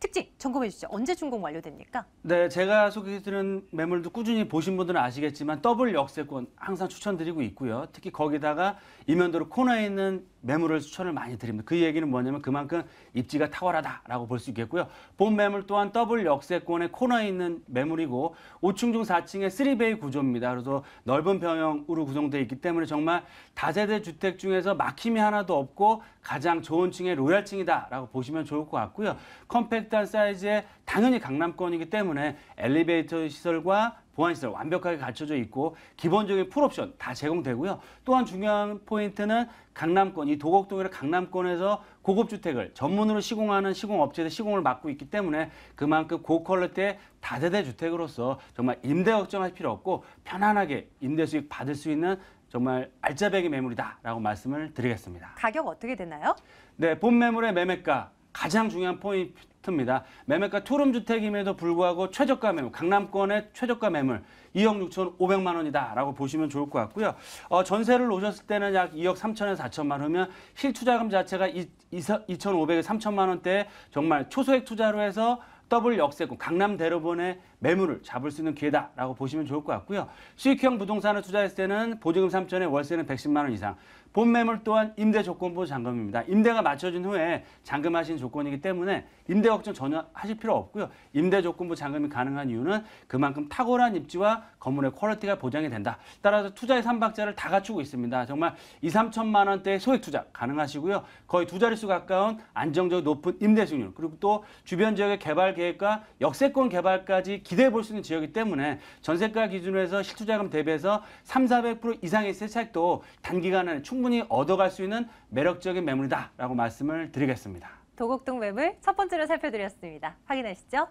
특징 점검해 주시죠. 언제 준공 완료됩니까? 네, 제가 소개해드리는 매물도 꾸준히 보신 분들은 아시겠지만 더블 역세권 항상 추천드리고 있고요. 특히 거기다가 이면도로 코너에 있는 매물을 추천을 많이 드립니다. 그 얘기는 뭐냐면 그만큼 입지가 탁월하다라고 볼 수 있겠고요. 본 매물 또한 더블 역세권의 코너에 있는 매물이고 5층 중 4층의 3베이 구조입니다. 그래서 넓은 평형으로 구성되어 있기 때문에 정말 다세대 주택 중에서 막힘이 하나도 없고 가장 좋은 층의 로얄층이다라고 보시면 좋을 것 같고요. 컴팩트한 사이즈의 당연히 강남권이기 때문에 엘리베이터 시설과 보안시설 완벽하게 갖춰져 있고 기본적인 풀옵션 다 제공되고요. 또한 중요한 포인트는 강남권, 이 도곡동이나 강남권에서 고급주택을 전문으로 시공하는 시공업체들 시공을 맡고 있기 때문에 그만큼 고퀄리티의 다세대 주택으로서 정말 임대 걱정할 필요 없고 편안하게 임대 수익 받을 수 있는 정말 알짜배기 매물이다라고 말씀을 드리겠습니다. 가격 어떻게 되나요? 네, 본 매물의 매매가 가장 중요한 포인트입니다. 매매가 투룸 주택임에도 불구하고 최저가 매물, 강남권의 최저가 매물 2억 6,500만 원이다라고 보시면 좋을 것 같고요. 전세를 놓으셨을 때는 약 2억 3천에서 4천만 원이면 실투자금 자체가 2,500에서 3천만 원대 정말 초소액 투자로 해서 더블 역세권 강남 대로변의 매물을 잡을 수 있는 기회다라고 보시면 좋을 것 같고요. 수익형 부동산을 투자했을 때는 보증금 3천에 월세는 110만 원 이상. 본 매물 또한 임대 조건부 잔금입니다. 임대가 맞춰진 후에 잔금하시는 조건이기 때문에 임대 걱정 전혀 하실 필요 없고요. 임대 조건부 잔금이 가능한 이유는 그만큼 탁월한 입지와 건물의 퀄리티가 보장이 된다. 따라서 투자의 3박자를 다 갖추고 있습니다. 정말 2, 3천만 원대의 소액 투자 가능하시고요. 거의 두 자릿수 가까운 안정적 높은 임대 수익률 그리고 또 주변 지역의 개발 계획과 역세권 개발까지 기대해 볼 수 있는 지역이기 때문에 전세가 기준으로 해서 실투자금 대비해서 300~400% 이상의 세 차익도 단기간에 충분히 얻어갈 수 있는 매력적인 매물이다라고 말씀을 드리겠습니다. 도곡동 매물 첫 번째로 살펴드렸습니다. 확인하시죠.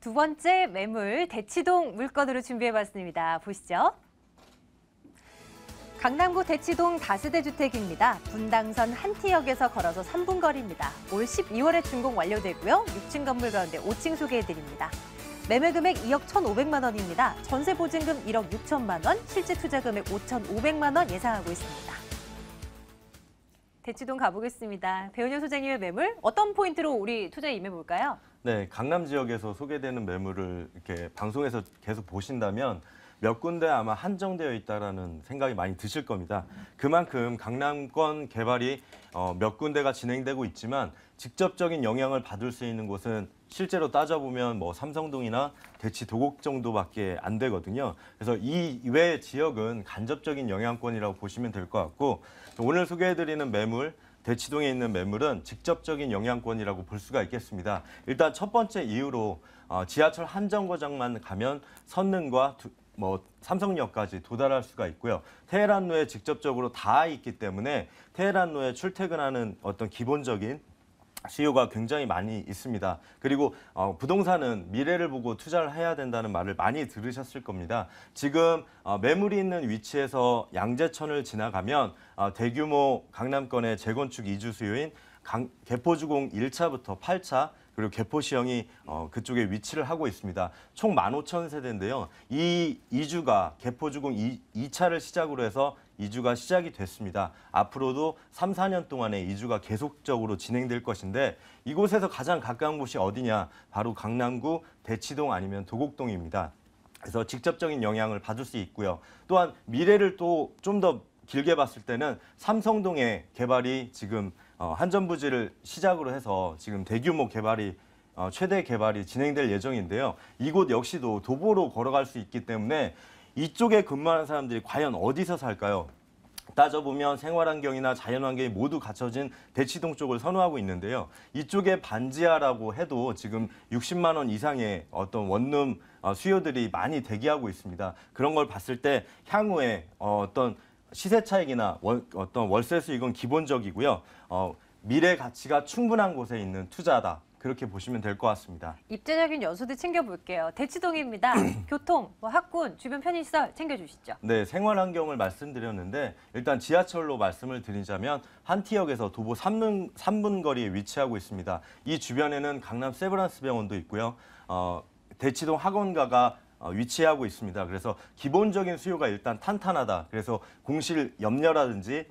두 번째 매물 대치동 물건으로 준비해봤습니다. 보시죠. 강남구 대치동 다세대 주택입니다. 분당선 한티역에서 걸어서 3분 거리입니다. 올 12월에 준공 완료되고요. 6층 건물 가운데 5층 소개해드립니다. 매매 금액 2억 1,500만 원입니다. 전세 보증금 1억 6천만 원, 실제 투자 금액 5,500만 원 예상하고 있습니다. 대치동 가보겠습니다. 배은영 소장님의 매물 어떤 포인트로 우리 투자에 임해볼까요? 네, 강남 지역에서 소개되는 매물을 이렇게 방송에서 계속 보신다면 몇 군데 아마 한정되어 있다라는 생각이 많이 드실 겁니다. 그만큼 강남권 개발이 몇 군데가 진행되고 있지만 직접적인 영향을 받을 수 있는 곳은 실제로 따져보면 뭐 삼성동이나 대치 도곡 정도밖에 안 되거든요. 그래서 이 외 지역은 간접적인 영향권이라고 보시면 될 것 같고 오늘 소개해드리는 매물 대치동에 있는 매물은 직접적인 영향권이라고 볼 수가 있겠습니다. 일단 첫 번째 이유로 지하철 한 정거장만 가면 선릉과 삼성역까지 도달할 수가 있고요. 테헤란로에 직접적으로 닿아 있기 때문에 테헤란로에 출퇴근하는 어떤 기본적인 수요가 굉장히 많이 있습니다. 그리고 부동산은 미래를 보고 투자를 해야 된다는 말을 많이 들으셨을 겁니다. 지금 매물이 있는 위치에서 양재천을 지나가면 대규모 강남권의 재건축 이주 수요인 개포주공 1차부터 8차 그리고 개포시형이 그쪽에 위치를 하고 있습니다. 총 15,000세대인데요. 이 이주가 개포주공 2차를 시작으로 해서 이주가 시작이 됐습니다. 앞으로도 3, 4년 동안의 이주가 계속적으로 진행될 것인데 이곳에서 가장 가까운 곳이 어디냐? 바로 강남구 대치동 아니면 도곡동입니다. 그래서 직접적인 영향을 받을 수 있고요. 또한 미래를 또 좀 더 길게 봤을 때는 삼성동의 개발이 지금 한전부지를 시작으로 해서 지금 대규모 개발이 최대 개발이 진행될 예정인데요. 이곳 역시도 도보로 걸어갈 수 있기 때문에 이쪽에 근무하는 사람들이 과연 어디서 살까요? 따져보면 생활환경이나 자연환경이 모두 갖춰진 대치동 쪽을 선호하고 있는데요. 이쪽에 반지하라고 해도 지금 60만 원 이상의 어떤 원룸 수요들이 많이 대기하고 있습니다. 그런 걸 봤을 때 향후에 어떤 시세 차익이나 어떤 월세 수익은 기본적이고요. 미래 가치가 충분한 곳에 있는 투자다. 그렇게 보시면 될 것 같습니다. 입지적인 요소도 챙겨볼게요. 대치동입니다. 교통, 학군, 주변 편의시설 챙겨주시죠. 네, 생활 환경을 말씀드렸는데 일단 지하철로 말씀을 드리자면 한티역에서 도보 3분 거리에 위치하고 있습니다. 이 주변에는 강남 세브란스 병원도 있고요. 대치동 학원가가 위치하고 있습니다. 그래서 기본적인 수요가 일단 탄탄하다. 그래서 공실 염려라든지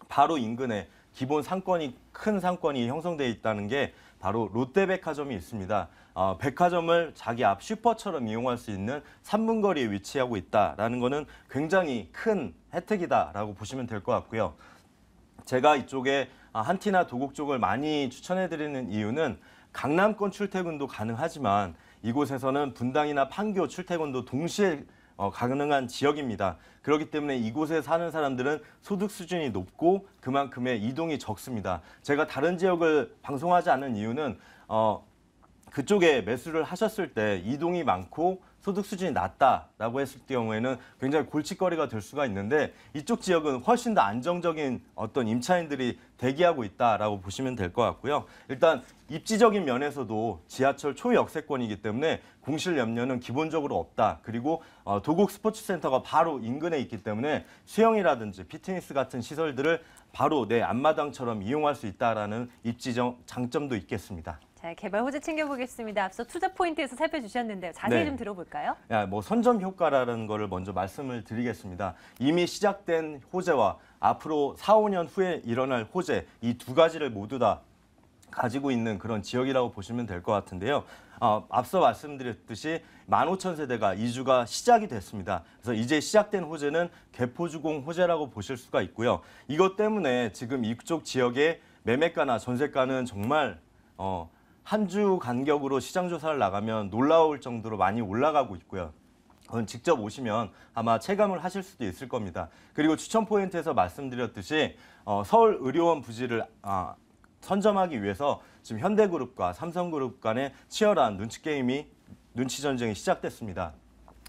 바로 인근에 기본 상권이 큰 상권이 형성되어 있다는 게 바로 롯데백화점이 있습니다. 백화점을 자기 앞 슈퍼처럼 이용할 수 있는 3분 거리에 위치하고 있다라는 거는 굉장히 큰 혜택이다라고 보시면 될 것 같고요. 제가 이쪽에 한티나 도곡 쪽을 많이 추천해드리는 이유는 강남권 출퇴근도 가능하지만 이곳에서는 분당이나 판교 출퇴근도 동시에 가능한 지역입니다. 그렇기 때문에 이곳에 사는 사람들은 소득 수준이 높고 그만큼의 이동이 적습니다. 제가 다른 지역을 방송하지 않은 이유는 그쪽에 매수를 하셨을 때 이동이 많고 소득 수준이 낮다라고 했을 경우에는 굉장히 골칫거리가 될 수가 있는데 이쪽 지역은 훨씬 더 안정적인 어떤 임차인들이 대기하고 있다라고 보시면 될 것 같고요. 일단 입지적인 면에서도 지하철 초역세권이기 때문에 공실 염려는 기본적으로 없다. 그리고 도곡 스포츠센터가 바로 인근에 있기 때문에 수영이라든지 피트니스 같은 시설들을 바로 내 앞마당처럼 이용할 수 있다라는 입지적 장점도 있겠습니다. 자, 개발 호재 챙겨보겠습니다. 앞서 투자 포인트에서 살펴주셨는데요. 자세히 네. 좀 들어볼까요? 선점 효과라는 거를 먼저 말씀을 드리겠습니다. 이미 시작된 호재와 앞으로 4, 5년 후에 일어날 호재 이 두 가지를 모두 다 가지고 있는 그런 지역이라고 보시면 될 것 같은데요. 앞서 말씀드렸듯이 15,000세대가 이주가 시작이 됐습니다. 그래서 이제 시작된 호재는 개포주공 호재라고 보실 수가 있고요. 이것 때문에 지금 이쪽 지역의 매매가나 전세가는 정말 한 주 간격으로 시장 조사를 나가면 놀라울 정도로 많이 올라가고 있고요. 그건 직접 오시면 아마 체감을 하실 수도 있을 겁니다. 그리고 추천 포인트에서 말씀드렸듯이 서울 의료원 부지를 선점하기 위해서 지금 현대그룹과 삼성그룹 간의 치열한 눈치 전쟁이 시작됐습니다.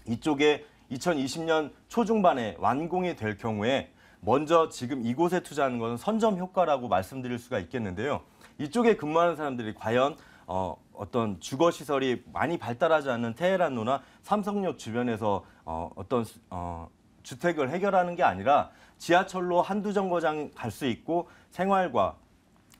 이쪽에 2020년 초중반에 완공이 될 경우에 먼저 지금 이곳에 투자하는 것은 선점 효과라고 말씀드릴 수가 있겠는데요. 이쪽에 근무하는 사람들이 과연 어떤 주거 시설이 많이 발달하지 않는 테헤란로나 삼성역 주변에서 어떤 주택을 해결하는 게 아니라 지하철로 한두 정거장 갈 수 있고 생활과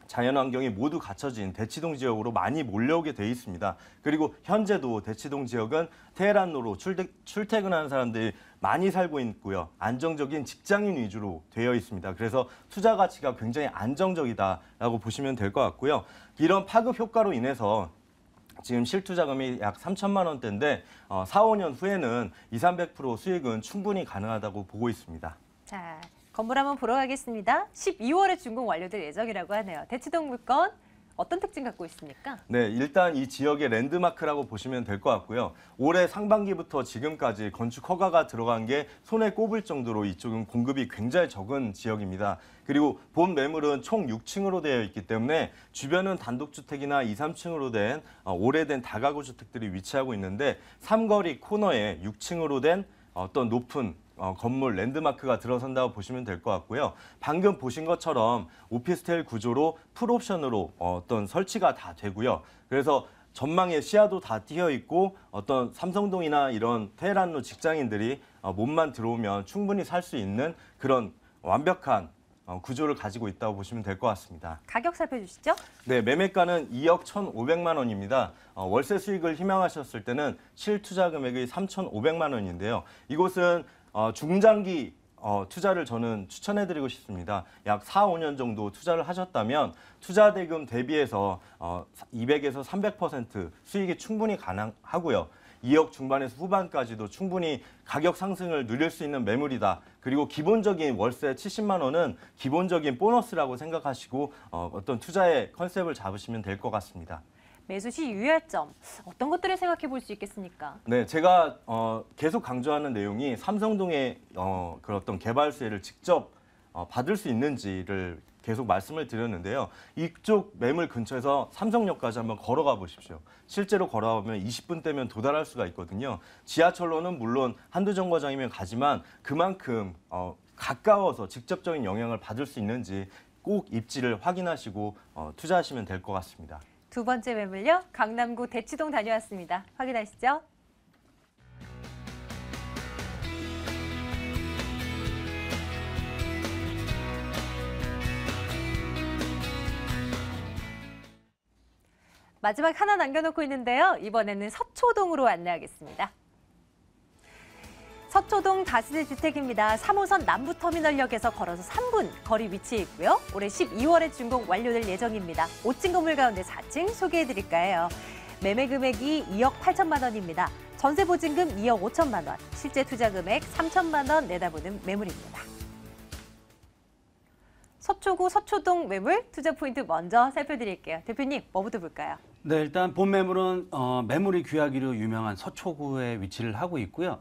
자연환경이 모두 갖춰진 대치동 지역으로 많이 몰려오게 돼 있습니다. 그리고 현재도 대치동 지역은 테헤란로로 출퇴근하는 사람들이 많이 살고 있고요. 안정적인 직장인 위주로 되어 있습니다. 그래서 투자 가치가 굉장히 안정적이다라고 보시면 될 것 같고요. 이런 파급 효과로 인해서 지금 실투자금이 약 3천만 원대인데 4, 5년 후에는 200~300% 수익은 충분히 가능하다고 보고 있습니다. 자, 건물 한번 보러 가겠습니다. 12월에 준공 완료될 예정이라고 하네요. 대치동 물건 어떤 특징 갖고 있습니까? 네, 일단 이 지역의 랜드마크라고 보시면 될 것 같고요. 올해 상반기부터 지금까지 건축 허가가 들어간 게 손에 꼽을 정도로 이쪽은 공급이 굉장히 적은 지역입니다. 그리고 본 매물은 총 6층으로 되어 있기 때문에 주변은 단독주택이나 2, 3층으로 된 오래된 다가구 주택들이 위치하고 있는데 삼거리 코너에 6층으로 된 어떤 높은 건물 랜드마크가 들어선다고 보시면 될 것 같고요. 방금 보신 것처럼 오피스텔 구조로 풀옵션으로 어떤 설치가 다 되고요. 그래서 전망에 시야도 다 띄어 있고 어떤 삼성동이나 이런 테헤란로 직장인들이 몸만 들어오면 충분히 살 수 있는 그런 완벽한 구조를 가지고 있다고 보시면 될 것 같습니다. 가격 살펴주시죠. 네, 매매가는 2억 1,500만 원입니다. 월세 수익을 희망하셨을 때는 실투자 금액이 3,500만 원인데요. 이곳은 중장기 투자를 저는 추천해드리고 싶습니다. 약 4, 5년 정도 투자를 하셨다면 투자 대금 대비해서 200에서 300% 수익이 충분히 가능하고요. 2억 중반에서 후반까지도 충분히 가격 상승을 누릴 수 있는 매물이다. 그리고 기본적인 월세 70만 원은 기본적인 보너스라고 생각하시고 어떤 투자의 컨셉을 잡으시면 될 것 같습니다. 매수 시 유의할 점, 어떤 것들을 생각해 볼 수 있겠습니까? 네, 제가 계속 강조하는 내용이 삼성동의 그런 어떤 개발 수혜를 직접 받을 수 있는지를 계속 말씀을 드렸는데요. 이쪽 매물 근처에서 삼성역까지 한번 걸어가 보십시오. 실제로 걸어가 보면 20분대면 도달할 수가 있거든요. 지하철로는 물론 한두 정거장이면 가지만 그만큼 가까워서 직접적인 영향을 받을 수 있는지 꼭 입지를 확인하시고 투자하시면 될 것 같습니다. 두 번째 매물요. 강남구 대치동 다녀왔습니다. 확인하시죠. 마지막 하나 남겨놓고 있는데요. 이번에는 서초동으로 안내하겠습니다. 서초동 다세대 주택입니다. 3호선 남부터미널역에서 걸어서 3분 거리 위치해 있고요. 올해 12월에 준공 완료될 예정입니다. 5층 건물 가운데 4층 소개해드릴까요? 매매 금액이 2억 8천만 원입니다. 전세 보증금 2억 5천만 원, 실제 투자 금액 3천만 원 내다보는 매물입니다. 서초구 서초동 매물 투자 포인트 먼저 살펴드릴게요. 대표님, 뭐부터 볼까요? 네, 일단 본 매물은 매물이 귀하기로 유명한 서초구에 위치를 하고 있고요.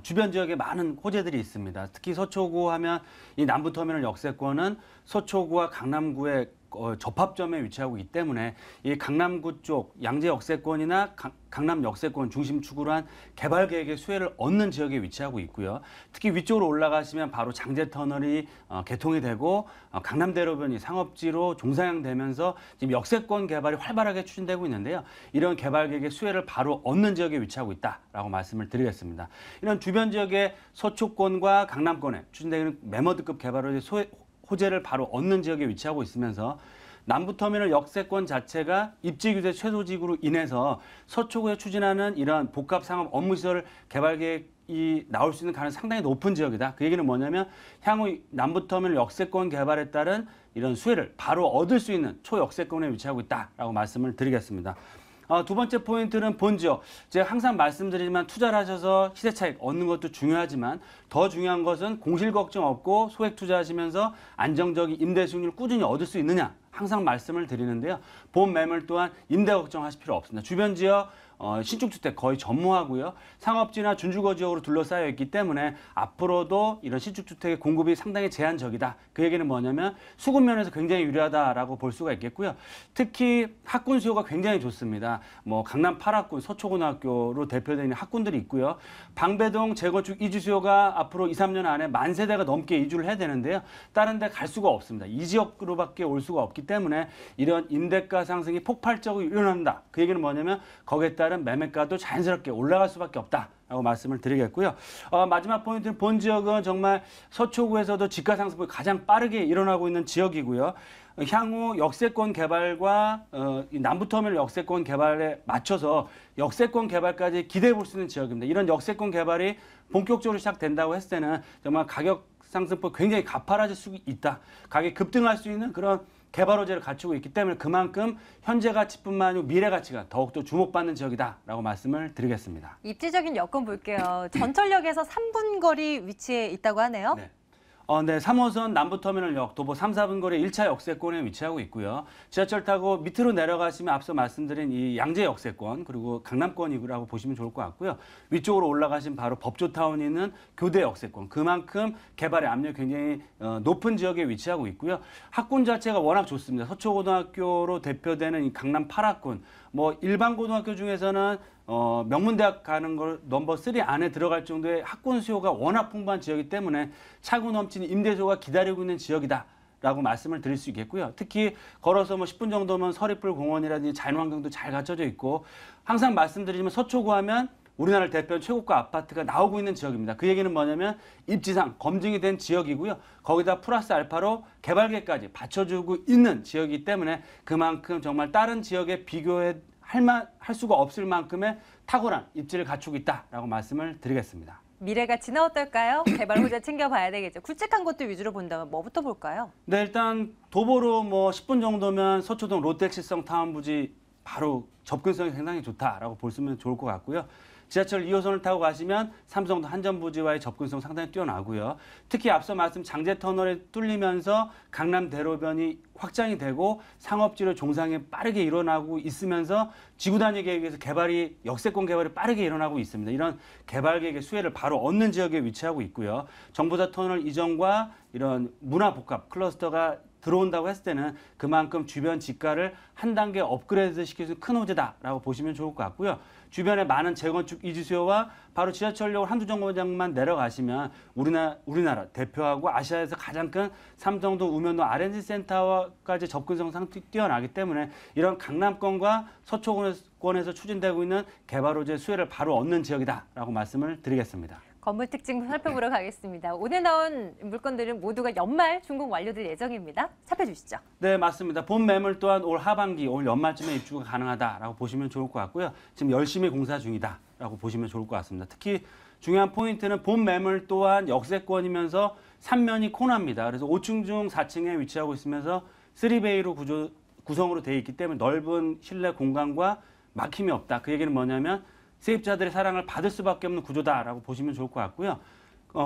주변 지역에 많은 호재들이 있습니다. 특히 서초구 하면 이 남부터미널 역세권은 서초구와 강남구의 접합점에 위치하고 있기 때문에 이 강남구 쪽 양재 역세권이나 강남 역세권 중심축으로 한 개발 계획의 수혜를 얻는 지역에 위치하고 있고요. 특히 위쪽으로 올라가시면 바로 장제터널이 개통이 되고 강남대로변이 상업지로 종상향되면서 지금 역세권 개발이 활발하게 추진되고 있는데요. 이런 개발 계획의 수혜를 바로 얻는 지역에 위치하고 있다라고 말씀을 드리겠습니다. 이런 주변 지역의 서초권과 강남권에 추진되는 매머드급 개발의 호재를 바로 얻는 지역에 위치하고 있으면서 남부터미널 역세권 자체가 입지 규제 최소지구로 인해서 서초구에 추진하는 이러한 복합상업 업무시설 개발 계획이 나올 수 있는 가능성이 상당히 높은 지역이다. 그 얘기는 뭐냐면 향후 남부터미널 역세권 개발에 따른 이런 수혜를 바로 얻을 수 있는 초역세권에 위치하고 있다라고 말씀을 드리겠습니다. 두 번째 포인트는 본지역. 제가 항상 말씀드리지만 투자를 하셔서 시세 차익 얻는 것도 중요하지만 더 중요한 것은 공실 걱정 없고 소액 투자하시면서 안정적인 임대 수익률을 꾸준히 얻을 수 있느냐 항상 말씀을 드리는데요. 본 매물 또한 임대 걱정하실 필요 없습니다. 주변 지역 신축주택 거의 전무하고요. 상업지나 준주거 지역으로 둘러싸여 있기 때문에 앞으로도 이런 신축주택의 공급이 상당히 제한적이다. 그 얘기는 뭐냐면 수급 면에서 굉장히 유리하다라고 볼 수가 있겠고요. 특히 학군 수요가 굉장히 좋습니다. 뭐 강남 8학군, 서초고등학교로 대표되는 학군들이 있고요. 방배동 재건축 이주 수요가 앞으로 2, 3년 안에 10,000세대가 넘게 이주를 해야 되는데요. 다른 데 갈 수가 없습니다. 이 지역으로밖에 올 수가 없기 때문에 이런 임대가 상승이 폭발적으로 일어난다. 그 얘기는 뭐냐면 거기에 따른 매매가도 자연스럽게 올라갈 수밖에 없다라고 말씀을 드리겠고요. 마지막 포인트는 본 지역은 정말 서초구에서도 집가 상승폭이 가장 빠르게 일어나고 있는 지역이고요. 향후 역세권 개발과 남부터미널 역세권 개발에 맞춰서 역세권 개발까지 기대해 볼 수 있는 지역입니다. 이런 역세권 개발이 본격적으로 시작된다고 했을 때는 정말 가격 상승폭 굉장히 가파라질 수 있다. 가격이 급등할 수 있는 그런 개발 호재를 갖추고 있기 때문에 그만큼 현재 가치뿐만 아니라 미래 가치가 더욱더 주목받는 지역이다라고 말씀을 드리겠습니다. 입지적인 여건 볼게요. 전철역에서 3분 거리 위치해 있다고 하네요. 네. 네, 3호선 남부터미널역 도보 3, 4분 거리 1차 역세권에 위치하고 있고요. 지하철 타고 밑으로 내려가시면 앞서 말씀드린 이 양재 역세권 그리고 강남권이라고 보시면 좋을 것 같고요. 위쪽으로 올라가시면 바로 법조타운이 있는 교대 역세권. 그만큼 개발의 압력이 굉장히 높은 지역에 위치하고 있고요. 학군 자체가 워낙 좋습니다. 서초고등학교로 대표되는 이 강남 8학군. 뭐 일반 고등학교 중에서는 명문대학 가는 걸 넘버 3 안에 들어갈 정도의 학군 수요가 워낙 풍부한 지역이기 때문에 차고 넘치는 임대수요가 기다리고 있는 지역이다라고 말씀을 드릴 수 있겠고요. 특히 걸어서 뭐 10분 정도면 서리풀 공원이라든지 자연환경도 잘 갖춰져 있고 항상 말씀드리지만 서초구 하면 우리나라를 대표하는 최고가 아파트가 나오고 있는 지역입니다. 그 얘기는 뭐냐면 입지상 검증이 된 지역이고요. 거기다 플러스 알파로 개발계획까지 받쳐주고 있는 지역이기 때문에 그만큼 정말 다른 지역에 비교해 할 수가 없을 만큼의 탁월한 입지를 갖추고 있다라고 말씀을 드리겠습니다. 미래 가치는 어떨까요? 개발 호재 챙겨봐야 되겠죠. 굵직한 것들 위주로 본다면 뭐부터 볼까요? 네, 일단 도보로 뭐 10분 정도면 서초동 롯데칠성 타운 부지 바로 접근성이 상당히 좋다라고 보시면 좋을 것 같고요. 지하철 2호선을 타고 가시면 삼성도 한전부지와의 접근성 상당히 뛰어나고요. 특히 앞서 말씀 장제터널에 뚫리면서 강남대로변이 확장이 되고 상업지로 종상이 빠르게 일어나고 있으면서 지구단위 계획에서 역세권 개발이 빠르게 일어나고 있습니다. 이런 개발 계획의 수혜를 바로 얻는 지역에 위치하고 있고요. 정보자터널 이전과 이런 문화복합 클러스터가 들어온다고 했을 때는 그만큼 주변 지가를 한 단계 업그레이드 시킬 수 있는 큰 호재다라고 보시면 좋을 것 같고요. 주변에 많은 재건축 이주 수요와 바로 지하철역을 한두 정거장만 내려가시면 우리나라 대표하고 아시아에서 가장 큰 삼성도 우면도 R&D 센터까지 접근성 상당히 뛰어나기 때문에 이런 강남권과 서초권에서 추진되고 있는 개발 호재 수혜를 바로 얻는 지역이다라고 말씀을 드리겠습니다. 건물 특징 살펴보러 가겠습니다. 오늘 나온 물건들은 모두가 연말 준공 완료될 예정입니다. 살펴주시죠. 네, 맞습니다. 본 매물 또한 올 하반기, 올 연말쯤에 입주가 가능하다라고 보시면 좋을 것 같고요. 지금 열심히 공사 중이다라고 보시면 좋을 것 같습니다. 특히 중요한 포인트는 본 매물 또한 역세권이면서 3면이 코너입니다. 그래서 5층 중 4층에 위치하고 있으면서 3베이로 구성으로 되어 있기 때문에 넓은 실내 공간과 막힘이 없다. 그 얘기는 뭐냐면 세입자들의 사랑을 받을 수밖에 없는 구조다라고 보시면 좋을 것 같고요.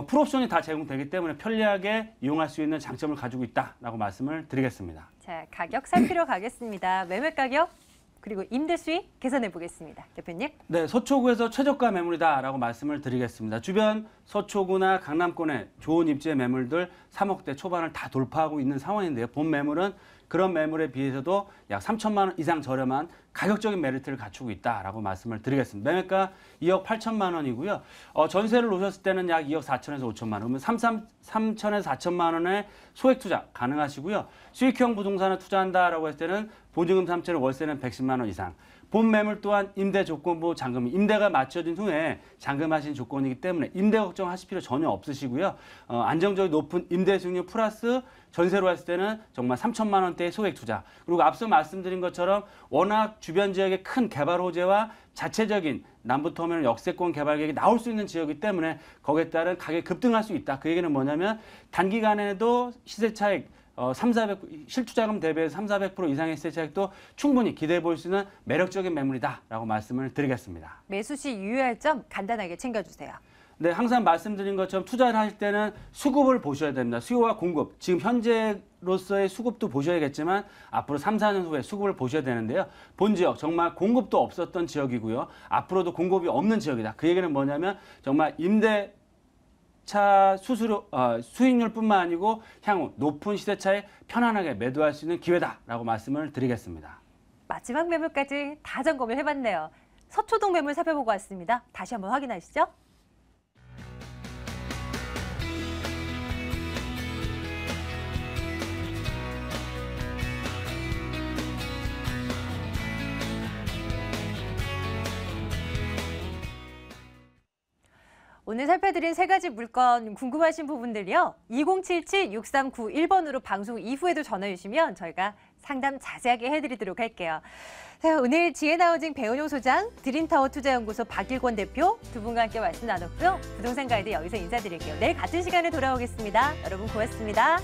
풀옵션이 다 제공되기 때문에 편리하게 이용할 수 있는 장점을 가지고 있다라고 말씀을 드리겠습니다. 자, 가격 살피러 가겠습니다. 매매 가격 그리고 임대 수익 계산해 보겠습니다. 대표님. 네, 서초구에서 최저가 매물이다라고 말씀을 드리겠습니다. 주변 서초구나 강남권의 좋은 입지의 매물들 3억대 초반을 다 돌파하고 있는 상황인데요. 본 매물은 그런 매물에 비해서도 약 3천만 원 이상 저렴한 가격적인 메리트를 갖추고 있다라고 말씀을 드리겠습니다. 매매가 2억 8천만 원이고요. 전세를 놓으셨을 때는 약 2억 4천에서 5천만 원, 그러면 3천에서 4천만 원의 소액 투자 가능하시고요. 수익형 부동산을 투자한다라고 했을 때는 보증금 3천에 월세는 110만 원 이상. 본 매물 또한 임대 조건부 잔금, 임대가 맞춰진 후에 잔금하신 조건이기 때문에 임대 걱정하실 필요 전혀 없으시고요. 안정적이 높은 임대 수익률 플러스 전세로 했을 때는 정말 3천만 원대의 소액 투자. 그리고 앞서 말씀드린 것처럼 워낙 주변 지역의 큰 개발 호재와 자체적인 남부터미널 역세권 개발 계획이 나올 수 있는 지역이기 때문에 거기에 따른 가격이 급등할 수 있다. 그 얘기는 뭐냐면 단기간에도 시세 차익 3,400 실투자금 대비해서 3,400% 이상의 시세 차익도 충분히 기대해 볼 수 있는 매력적인 매물이다라고 말씀을 드리겠습니다. 매수 시 유의할 점 간단하게 챙겨주세요. 네, 항상 말씀드린 것처럼 투자를 하실 때는 수급을 보셔야 됩니다. 수요와 공급, 지금 현재로서의 수급도 보셔야겠지만 앞으로 3, 4년 후에 수급을 보셔야 되는데요. 본 지역, 정말 공급도 없었던 지역이고요. 앞으로도 공급이 없는 지역이다. 그 얘기는 뭐냐면 정말 임대차 수익률뿐만 아니고 향후 높은 시세차에 편안하게 매도할 수 있는 기회다라고 말씀을 드리겠습니다. 마지막 매물까지 다 점검을 해봤네요. 서초동 매물 살펴보고 왔습니다. 다시 한번 확인하시죠. 오늘 살펴드린 세 가지 물건 궁금하신 부분들이요. 2077-6391번으로 방송 이후에도 전화 주시면 저희가 상담 자세하게 해드리도록 할게요. 자, 오늘 지혜나우징 배은용 소장, 드림타워 투자연구소 박일권 대표 두 분과 함께 말씀 나눴고요. 부동산 가이드 여기서 인사드릴게요. 내일 같은 시간에 돌아오겠습니다. 여러분 고맙습니다.